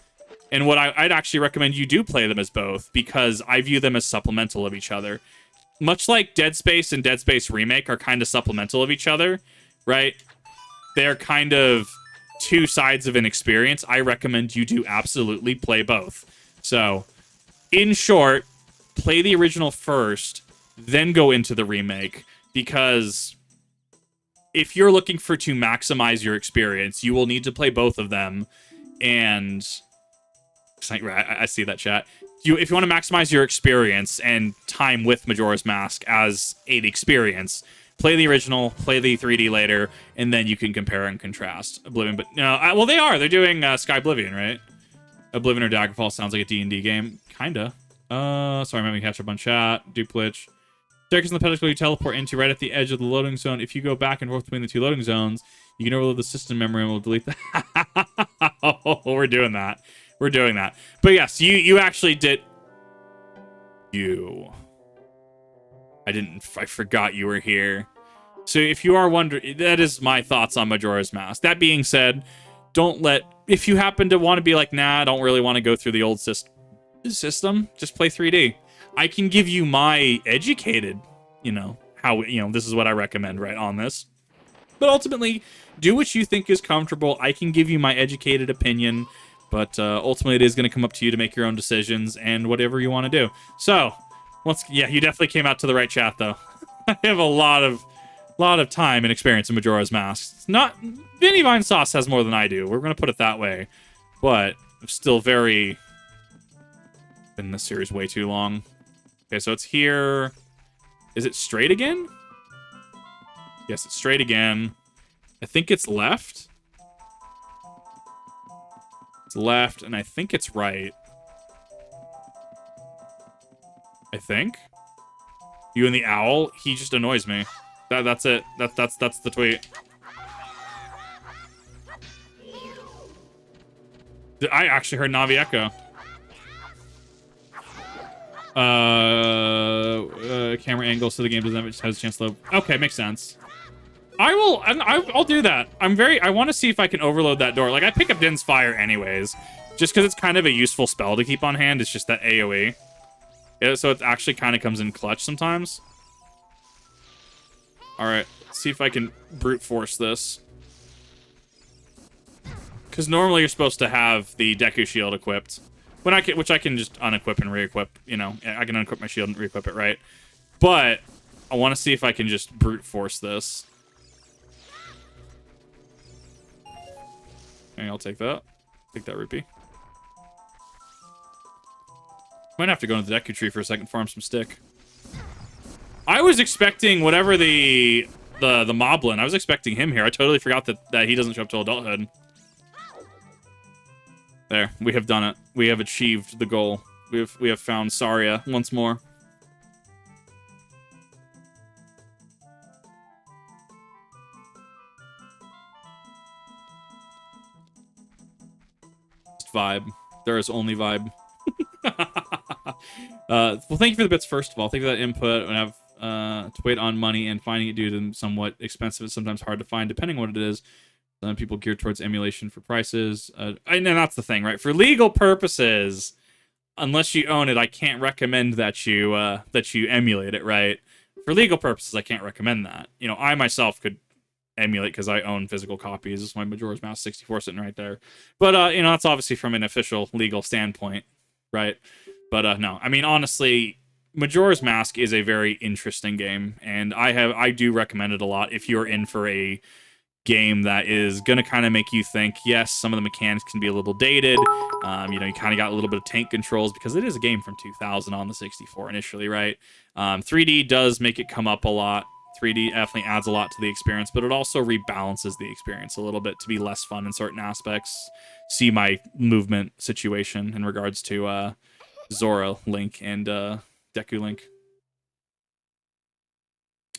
And what I'd actually recommend you do play them as both, because I view them as supplemental of each other. Much like Dead Space and Dead Space Remake are kind of supplemental of each other, right? They're kind of two sides of an experience. I recommend you do absolutely play both. So, in short, play the original first, then go into the remake, because if you're looking to maximize your experience, you will need to play both of them. And I see that, chat. If you want to maximize your experience and time with Majora's Mask as an experience, play the original, play the 3D later, and then you can compare and contrast Oblivion. But no, well, they're doing Sky Oblivion, right? Oblivion or Daggerfall sounds like a D&D game, kinda. Sorry, I'm having to catch up on chat. Duplich. Staircase in the pedicle you teleport into right at the edge of the loading zone. If you go back and forth between the two loading zones, you can overload the system memory and we'll delete that. Oh, we're doing that. We're doing that. But yes, you actually did. I forgot you were here. So if you are wondering, that is my thoughts on Majora's Mask. That being said, if you happen to want to be like, nah, I don't really want to go through the old system, just play 3D. I can give you my educated, this is what I recommend right on this. But ultimately, do what you think is comfortable. I can give you my educated opinion. But ultimately, it is going to come up to you to make your own decisions and whatever you want to do. So, you definitely came out to the right chat, though. I have a lot of time and experience in Majora's Mask. It's not Vinny Vine Sauce has more than I do. We're going to put it that way. But I'm still been in this series way too long. Okay, so it's here. Is it straight again? Yes, it's straight again. I think it's left. Left, and I think it's right. I think. You and the owl, he just annoys me. That's it. That's the tweet. I actually heard Navi Echo. Camera angle so the game doesn't have a chance to load. Okay, makes sense. I'll do that. I want to see if I can overload that door. Like, I pick up Din's Fire anyways, just because it's kind of a useful spell to keep on hand. It's just that AoE. Yeah, so it actually kind of comes in clutch sometimes. Alright, let's see if I can brute force this. Because normally you're supposed to have the Deku Shield equipped. which I can just unequip and re-equip. You know, I can unequip my shield and re-equip it, right? But I want to see if I can just brute force this. Okay, I'll take that. Take that rupee. Might have to go into the Deku Tree for a second, farm some stick. I was expecting whatever the Moblin. I was expecting him here. I totally forgot that he doesn't show up till adulthood. There, we have done it. We have achieved the goal. We have found Saria once more. Just vibe. There is only vibe. Well, thank you for the bits, first of all. Thank you for that input. I have to wait on money, and finding it due to them somewhat expensive. It's sometimes hard to find, depending on what it is. Some people geared towards emulation for prices. And that's the thing, right? For legal purposes, unless you own it, I can't recommend that you emulate it, right? For legal purposes, I can't recommend that. You know, I myself could emulate because I own physical copies. This is my Majora's Mask 64 sitting right there. But, you know, that's obviously from an official legal standpoint, right? But, no. I mean, honestly, Majora's Mask is a very interesting game, and I do recommend it a lot if you're in for a game that is going to kind of make you think, yes, some of the mechanics can be a little dated. You know, you kind of got a little bit of tank controls because it is a game from 2000 on the 64 initially, right? 3D does make it come up a lot. 3D definitely adds a lot to the experience, but it also rebalances the experience a little bit to be less fun in certain aspects. See my movement situation in regards to Zora Link and Deku Link.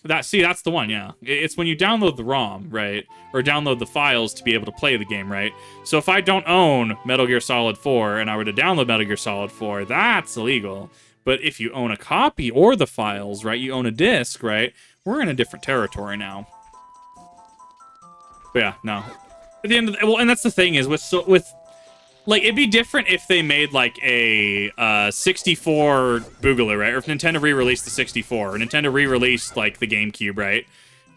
That's the one, yeah. It's when you download the ROM, right? Or download the files to be able to play the game, right? So if I don't own Metal Gear Solid 4 and I were to download Metal Gear Solid 4, that's illegal. But if you own a copy or the files, right? You own a disc, right? We're in a different territory now. But yeah, no. At the end of well, and that's the thing is with like, it'd be different if they made, like, a 64 Boogaloo, right? Or if Nintendo re-released the 64. Or Nintendo re-released, like, the GameCube, right?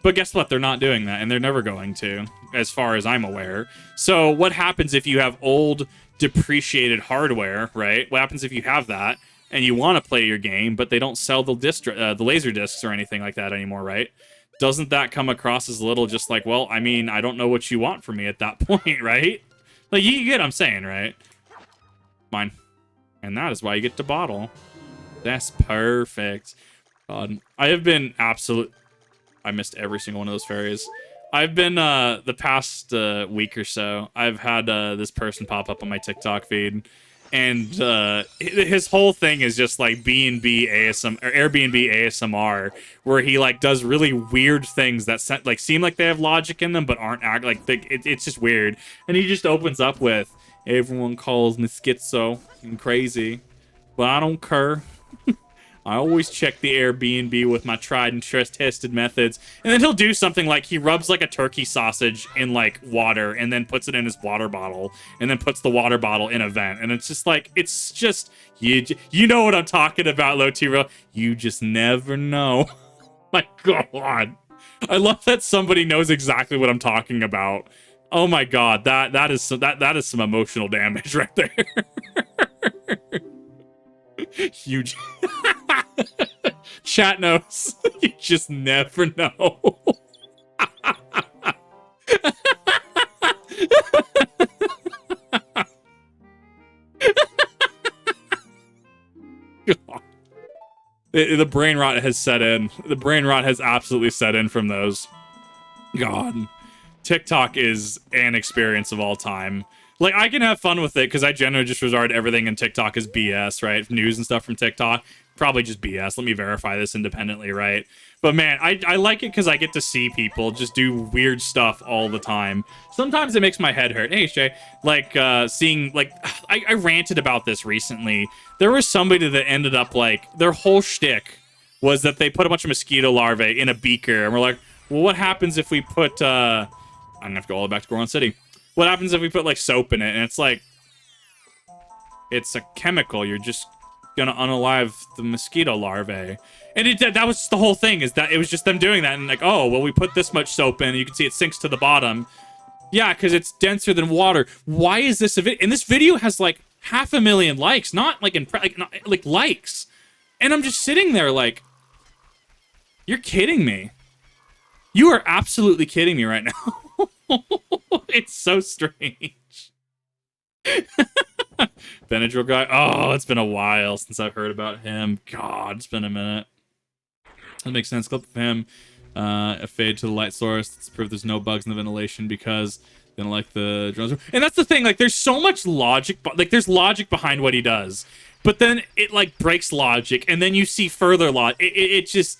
But guess what? They're not doing that, and they're never going to, as far as I'm aware. So what happens if you have old, depreciated hardware, right? What happens if you have that, and you want to play your game, but they don't sell the laser discs or anything like that anymore, right? Doesn't that come across as a little just like, well, I mean, I don't know what you want from me at that point, right? Like, you get what I'm saying, right? Mine. And that is why you get to bottle. That's perfect. God. I have been absolute... I missed every single one of those fairies. I've been, the past week or so, I've had this person pop up on my TikTok feed. And his whole thing is just, like, B&B ASM... or Airbnb ASMR, where he, like, does really weird things that, like, seem like they have logic in them, but aren't... it's just weird. And he just opens up with, everyone calls me schizo and crazy, but I don't care. I always check the Airbnb with my tried and tested methods. And then he'll do something like he rubs like a turkey sausage in like water and then puts it in his water bottle and then puts the water bottle in a vent. And it's just like, it's just, you know what I'm talking about, Lotiro. You just never know. My God. I love that somebody knows exactly what I'm talking about. Oh my God. That is some emotional damage right there. Huge. Chat knows. You just never know. The brain rot has set in. The brain rot has absolutely set in from those. God. TikTok is an experience of all time. Like, I can have fun with it because I generally just regard everything in TikTok as BS, right? News and stuff from TikTok, probably just BS. Let me verify this independently, right? But man, I like it because I get to see people just do weird stuff all the time. Sometimes it makes my head hurt. Hey, Shay. Like, seeing, like, I ranted about this recently. There was somebody that ended up, like, their whole shtick was that they put a bunch of mosquito larvae in a beaker. And we're like, well, what happens if we put, I'm gonna have to go all the way back to Goron City. What happens if we put, like, soap in it? And it's like, it's a chemical. You're just gonna unalive the mosquito larvae. And that was the whole thing, is that it was just them doing that. And like, oh, well, we put this much soap in, and you can see it sinks to the bottom. Yeah, because it's denser than water. Why is this a video? And this video has, like, 500,000 likes, not like like likes. And I'm just sitting there like, you're kidding me. You are absolutely kidding me right now. It's so strange. Benadryl guy. Oh, it's been a while since I've heard about him. God, it's been a minute. That makes sense. Clip of him. A fade to the light source. It's proof there's no bugs in the ventilation because they don't like the drones. And that's the thing. Like, there's so much logic. Like, there's logic behind what he does. But then it, like, breaks logic. And then you see further logic. It just...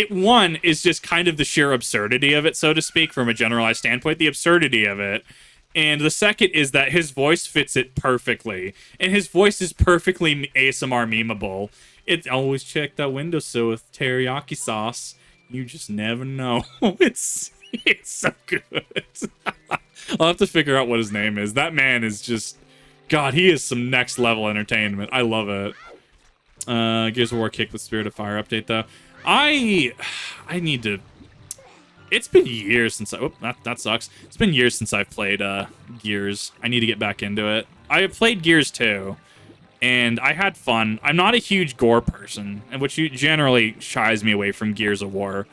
One is just kind of the sheer absurdity of it, so to speak, from a generalized standpoint. The absurdity of it. And the second is that his voice fits it perfectly. And his voice is perfectly ASMR memeable. It's always check that windowsill with teriyaki sauce. You just never know. It's so good. I'll have to figure out what his name is. That man is just... God, he is some next level entertainment. I love it. Gears of War kick with Spirit of Fire update, though. I need to... It's been years since I... Oh, that sucks. It's been years since I've played Gears. I need to get back into it. I have played Gears 2, and I had fun. I'm not a huge gore person, which generally shies me away from Gears of War,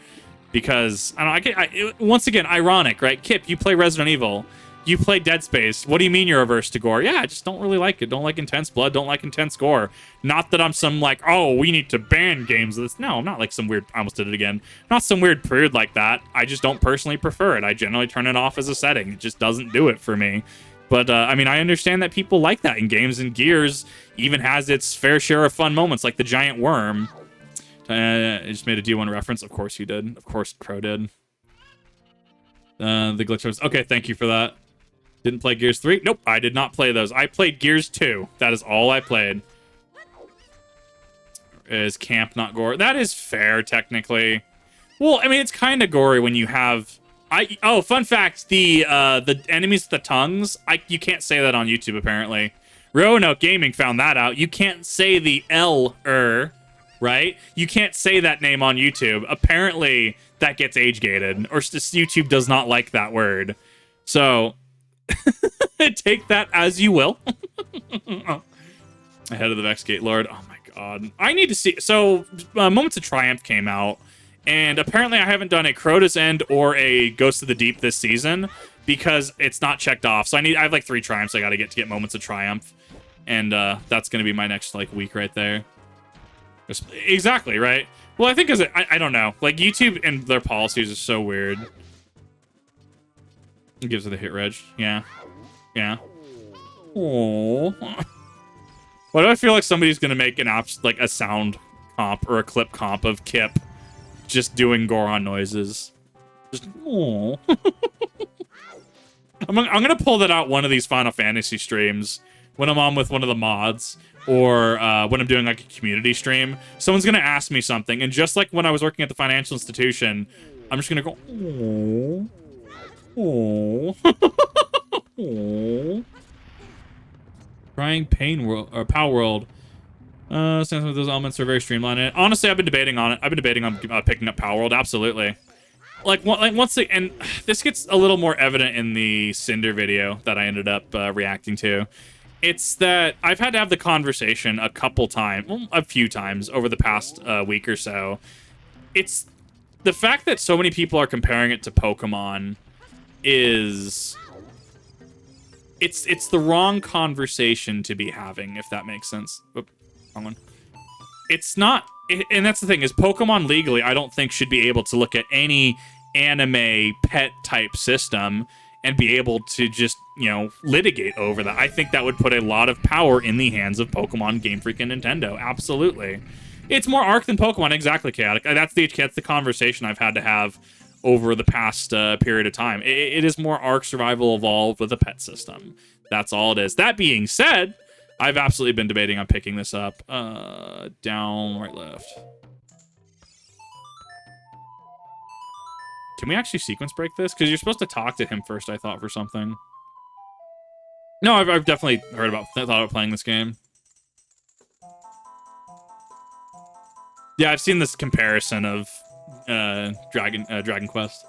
because, I don't know, once again, ironic, right? Kip, you play Resident Evil. You play Dead Space. What do you mean you're averse to gore? Yeah, I just don't really like it. Don't like intense blood. Don't like intense gore. Not that I'm some, like, oh, we need to ban games of this. No, I'm not like some weird... I almost did it again. Not some weird prude like that. I just don't personally prefer it. I generally turn it off as a setting. It just doesn't do it for me. But, I mean, I understand that people like that in games, and Gears even has its fair share of fun moments, like the giant worm. I just made a D1 reference. Of course you did. Of course Crow did. The glitch was... Okay, thank you for that. Didn't play Gears 3? Nope, I did not play those. I played Gears 2. That is all I played. Is camp not gore? That is fair, technically. Well, I mean, it's kind of gory when you have... Oh, fun fact, the enemies with the tongues, you can't say that on YouTube, apparently. Roanoke Gaming found that out. You can't say the L-er, right? You can't say that name on YouTube. Apparently, that gets age-gated, or just YouTube does not like that word. So... take that as you will. Ahead of the Vex Gate Lord. Oh my god. I need to see... So, Moments of Triumph came out, and apparently I haven't done a Crota's End or a Ghost of the Deep this season because it's not checked off. So I have like 3 Triumphs I gotta get to get Moments of Triumph. And that's gonna be my next like week right there. Exactly, right? Well, I think because I don't know. Like, YouTube and their policies are so weird. It gives it a hit reg. Yeah. Yeah. Oh. Why do I feel like somebody's gonna make like a sound comp or a clip comp of Kip just doing Goron noises? Just oh. I'm gonna pull that out one of these Final Fantasy streams when I'm on with one of the mods, or when I'm doing like a community stream. Someone's gonna ask me something, and just like when I was working at the financial institution, I'm just gonna go oh. Oh. Oh. Trying Pain World or Power World. Since those elements are very streamlined. And honestly, I've been debating on it. I've been debating on picking up Power World. Absolutely. Like once and this gets a little more evident in the Cinder video that I ended up reacting to. It's that I've had to have the conversation a few times over the past week or so. It's the fact that so many people are comparing it to Pokemon is it's the wrong conversation to be having, if that makes sense. Oop, wrong one. It's not, and that's the thing, is Pokemon legally I don't think should be able to look at any anime pet type system and be able to just, you know, litigate over that. I think that would put a lot of power in the hands of Pokemon, Game Freak, and Nintendo. Absolutely. It's more Arc than Pokemon, exactly, Chaotic. That's the conversation I've had to have over the past period of time. It is more Arc Survival Evolved with a pet system. That's all it is. That being said, I've absolutely been debating on picking this up. Down, right, left. Can we actually sequence break this? Because you're supposed to talk to him first, I thought, for something. No, I've definitely thought about playing this game. Yeah, I've seen this comparison of Dragon Quest.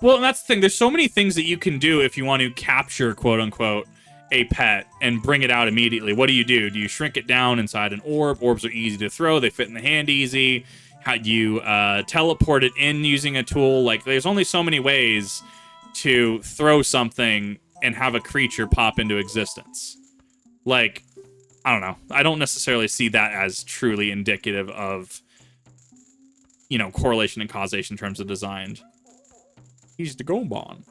Well, and that's the thing. There's so many things that you can do if you want to capture, quote unquote, a pet and bring it out immediately. What do? Do you shrink it down inside an orb? Orbs are easy to throw. They fit in the hand easy. How do you teleport it in using a tool? Like, there's only so many ways to throw something and have a creature pop into existence. Like, I don't know. I don't necessarily see that as truly indicative of, you know, correlation and causation in terms of design. He's the Goban.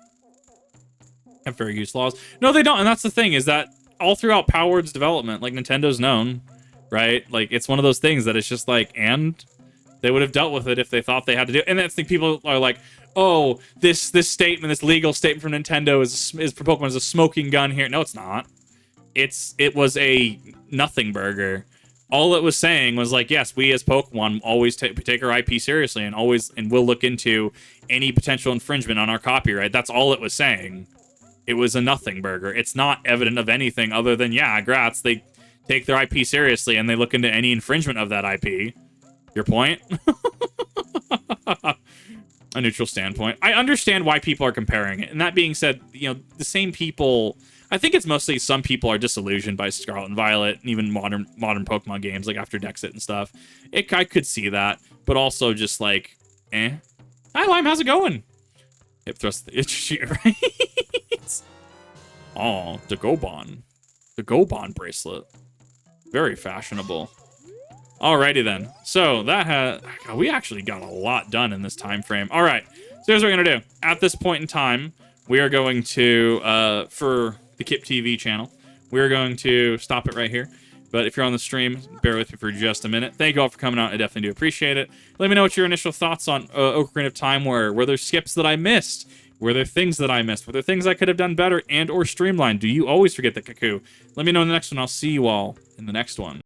Have fair use laws. No, they don't. And that's the thing, is that all throughout Powerword's development, like, Nintendo's known, right? Like, it's one of those things that it's just like, and they would have dealt with it if they thought they had to do it. And that's the people are like, oh, this statement, this legal statement from Nintendo is for Pokemon is a smoking gun here. No, it's not. It was a nothing burger. All it was saying was like, yes, we as Pokemon always take our IP seriously and we'll look into any potential infringement on our copyright. That's all it was saying. It was a nothing burger. It's not evident of anything other than, yeah, grats, they take their IP seriously and they look into any infringement of that IP. Your point? A neutral standpoint. I understand why people are comparing it. And that being said, you know, the same people, I think it's mostly some people are disillusioned by Scarlet and Violet and even modern Pokemon games, like after Dexit and stuff. I could see that, but also just like, eh. Hi, Lime, how's it going? Hip thrust the itch sheet, right? Oh, the Goban. The Goban bracelet. Very fashionable. Alrighty then. So that we actually got a lot done in this time frame. All right. So here's what we're gonna do. At this point in time, we are going to for the Kip TV channel, we're going to stop it right here. But if you're on the stream, bear with me for just a minute. Thank you all for coming out. I definitely do appreciate it. Let me know what your initial thoughts on Ocarina of Time were. Were there skips that I missed? Were there things that I missed? Were there things I could have done better and or streamlined? Do you always forget the Cuckoo? Let me know in the next one. I'll see you all in the next one.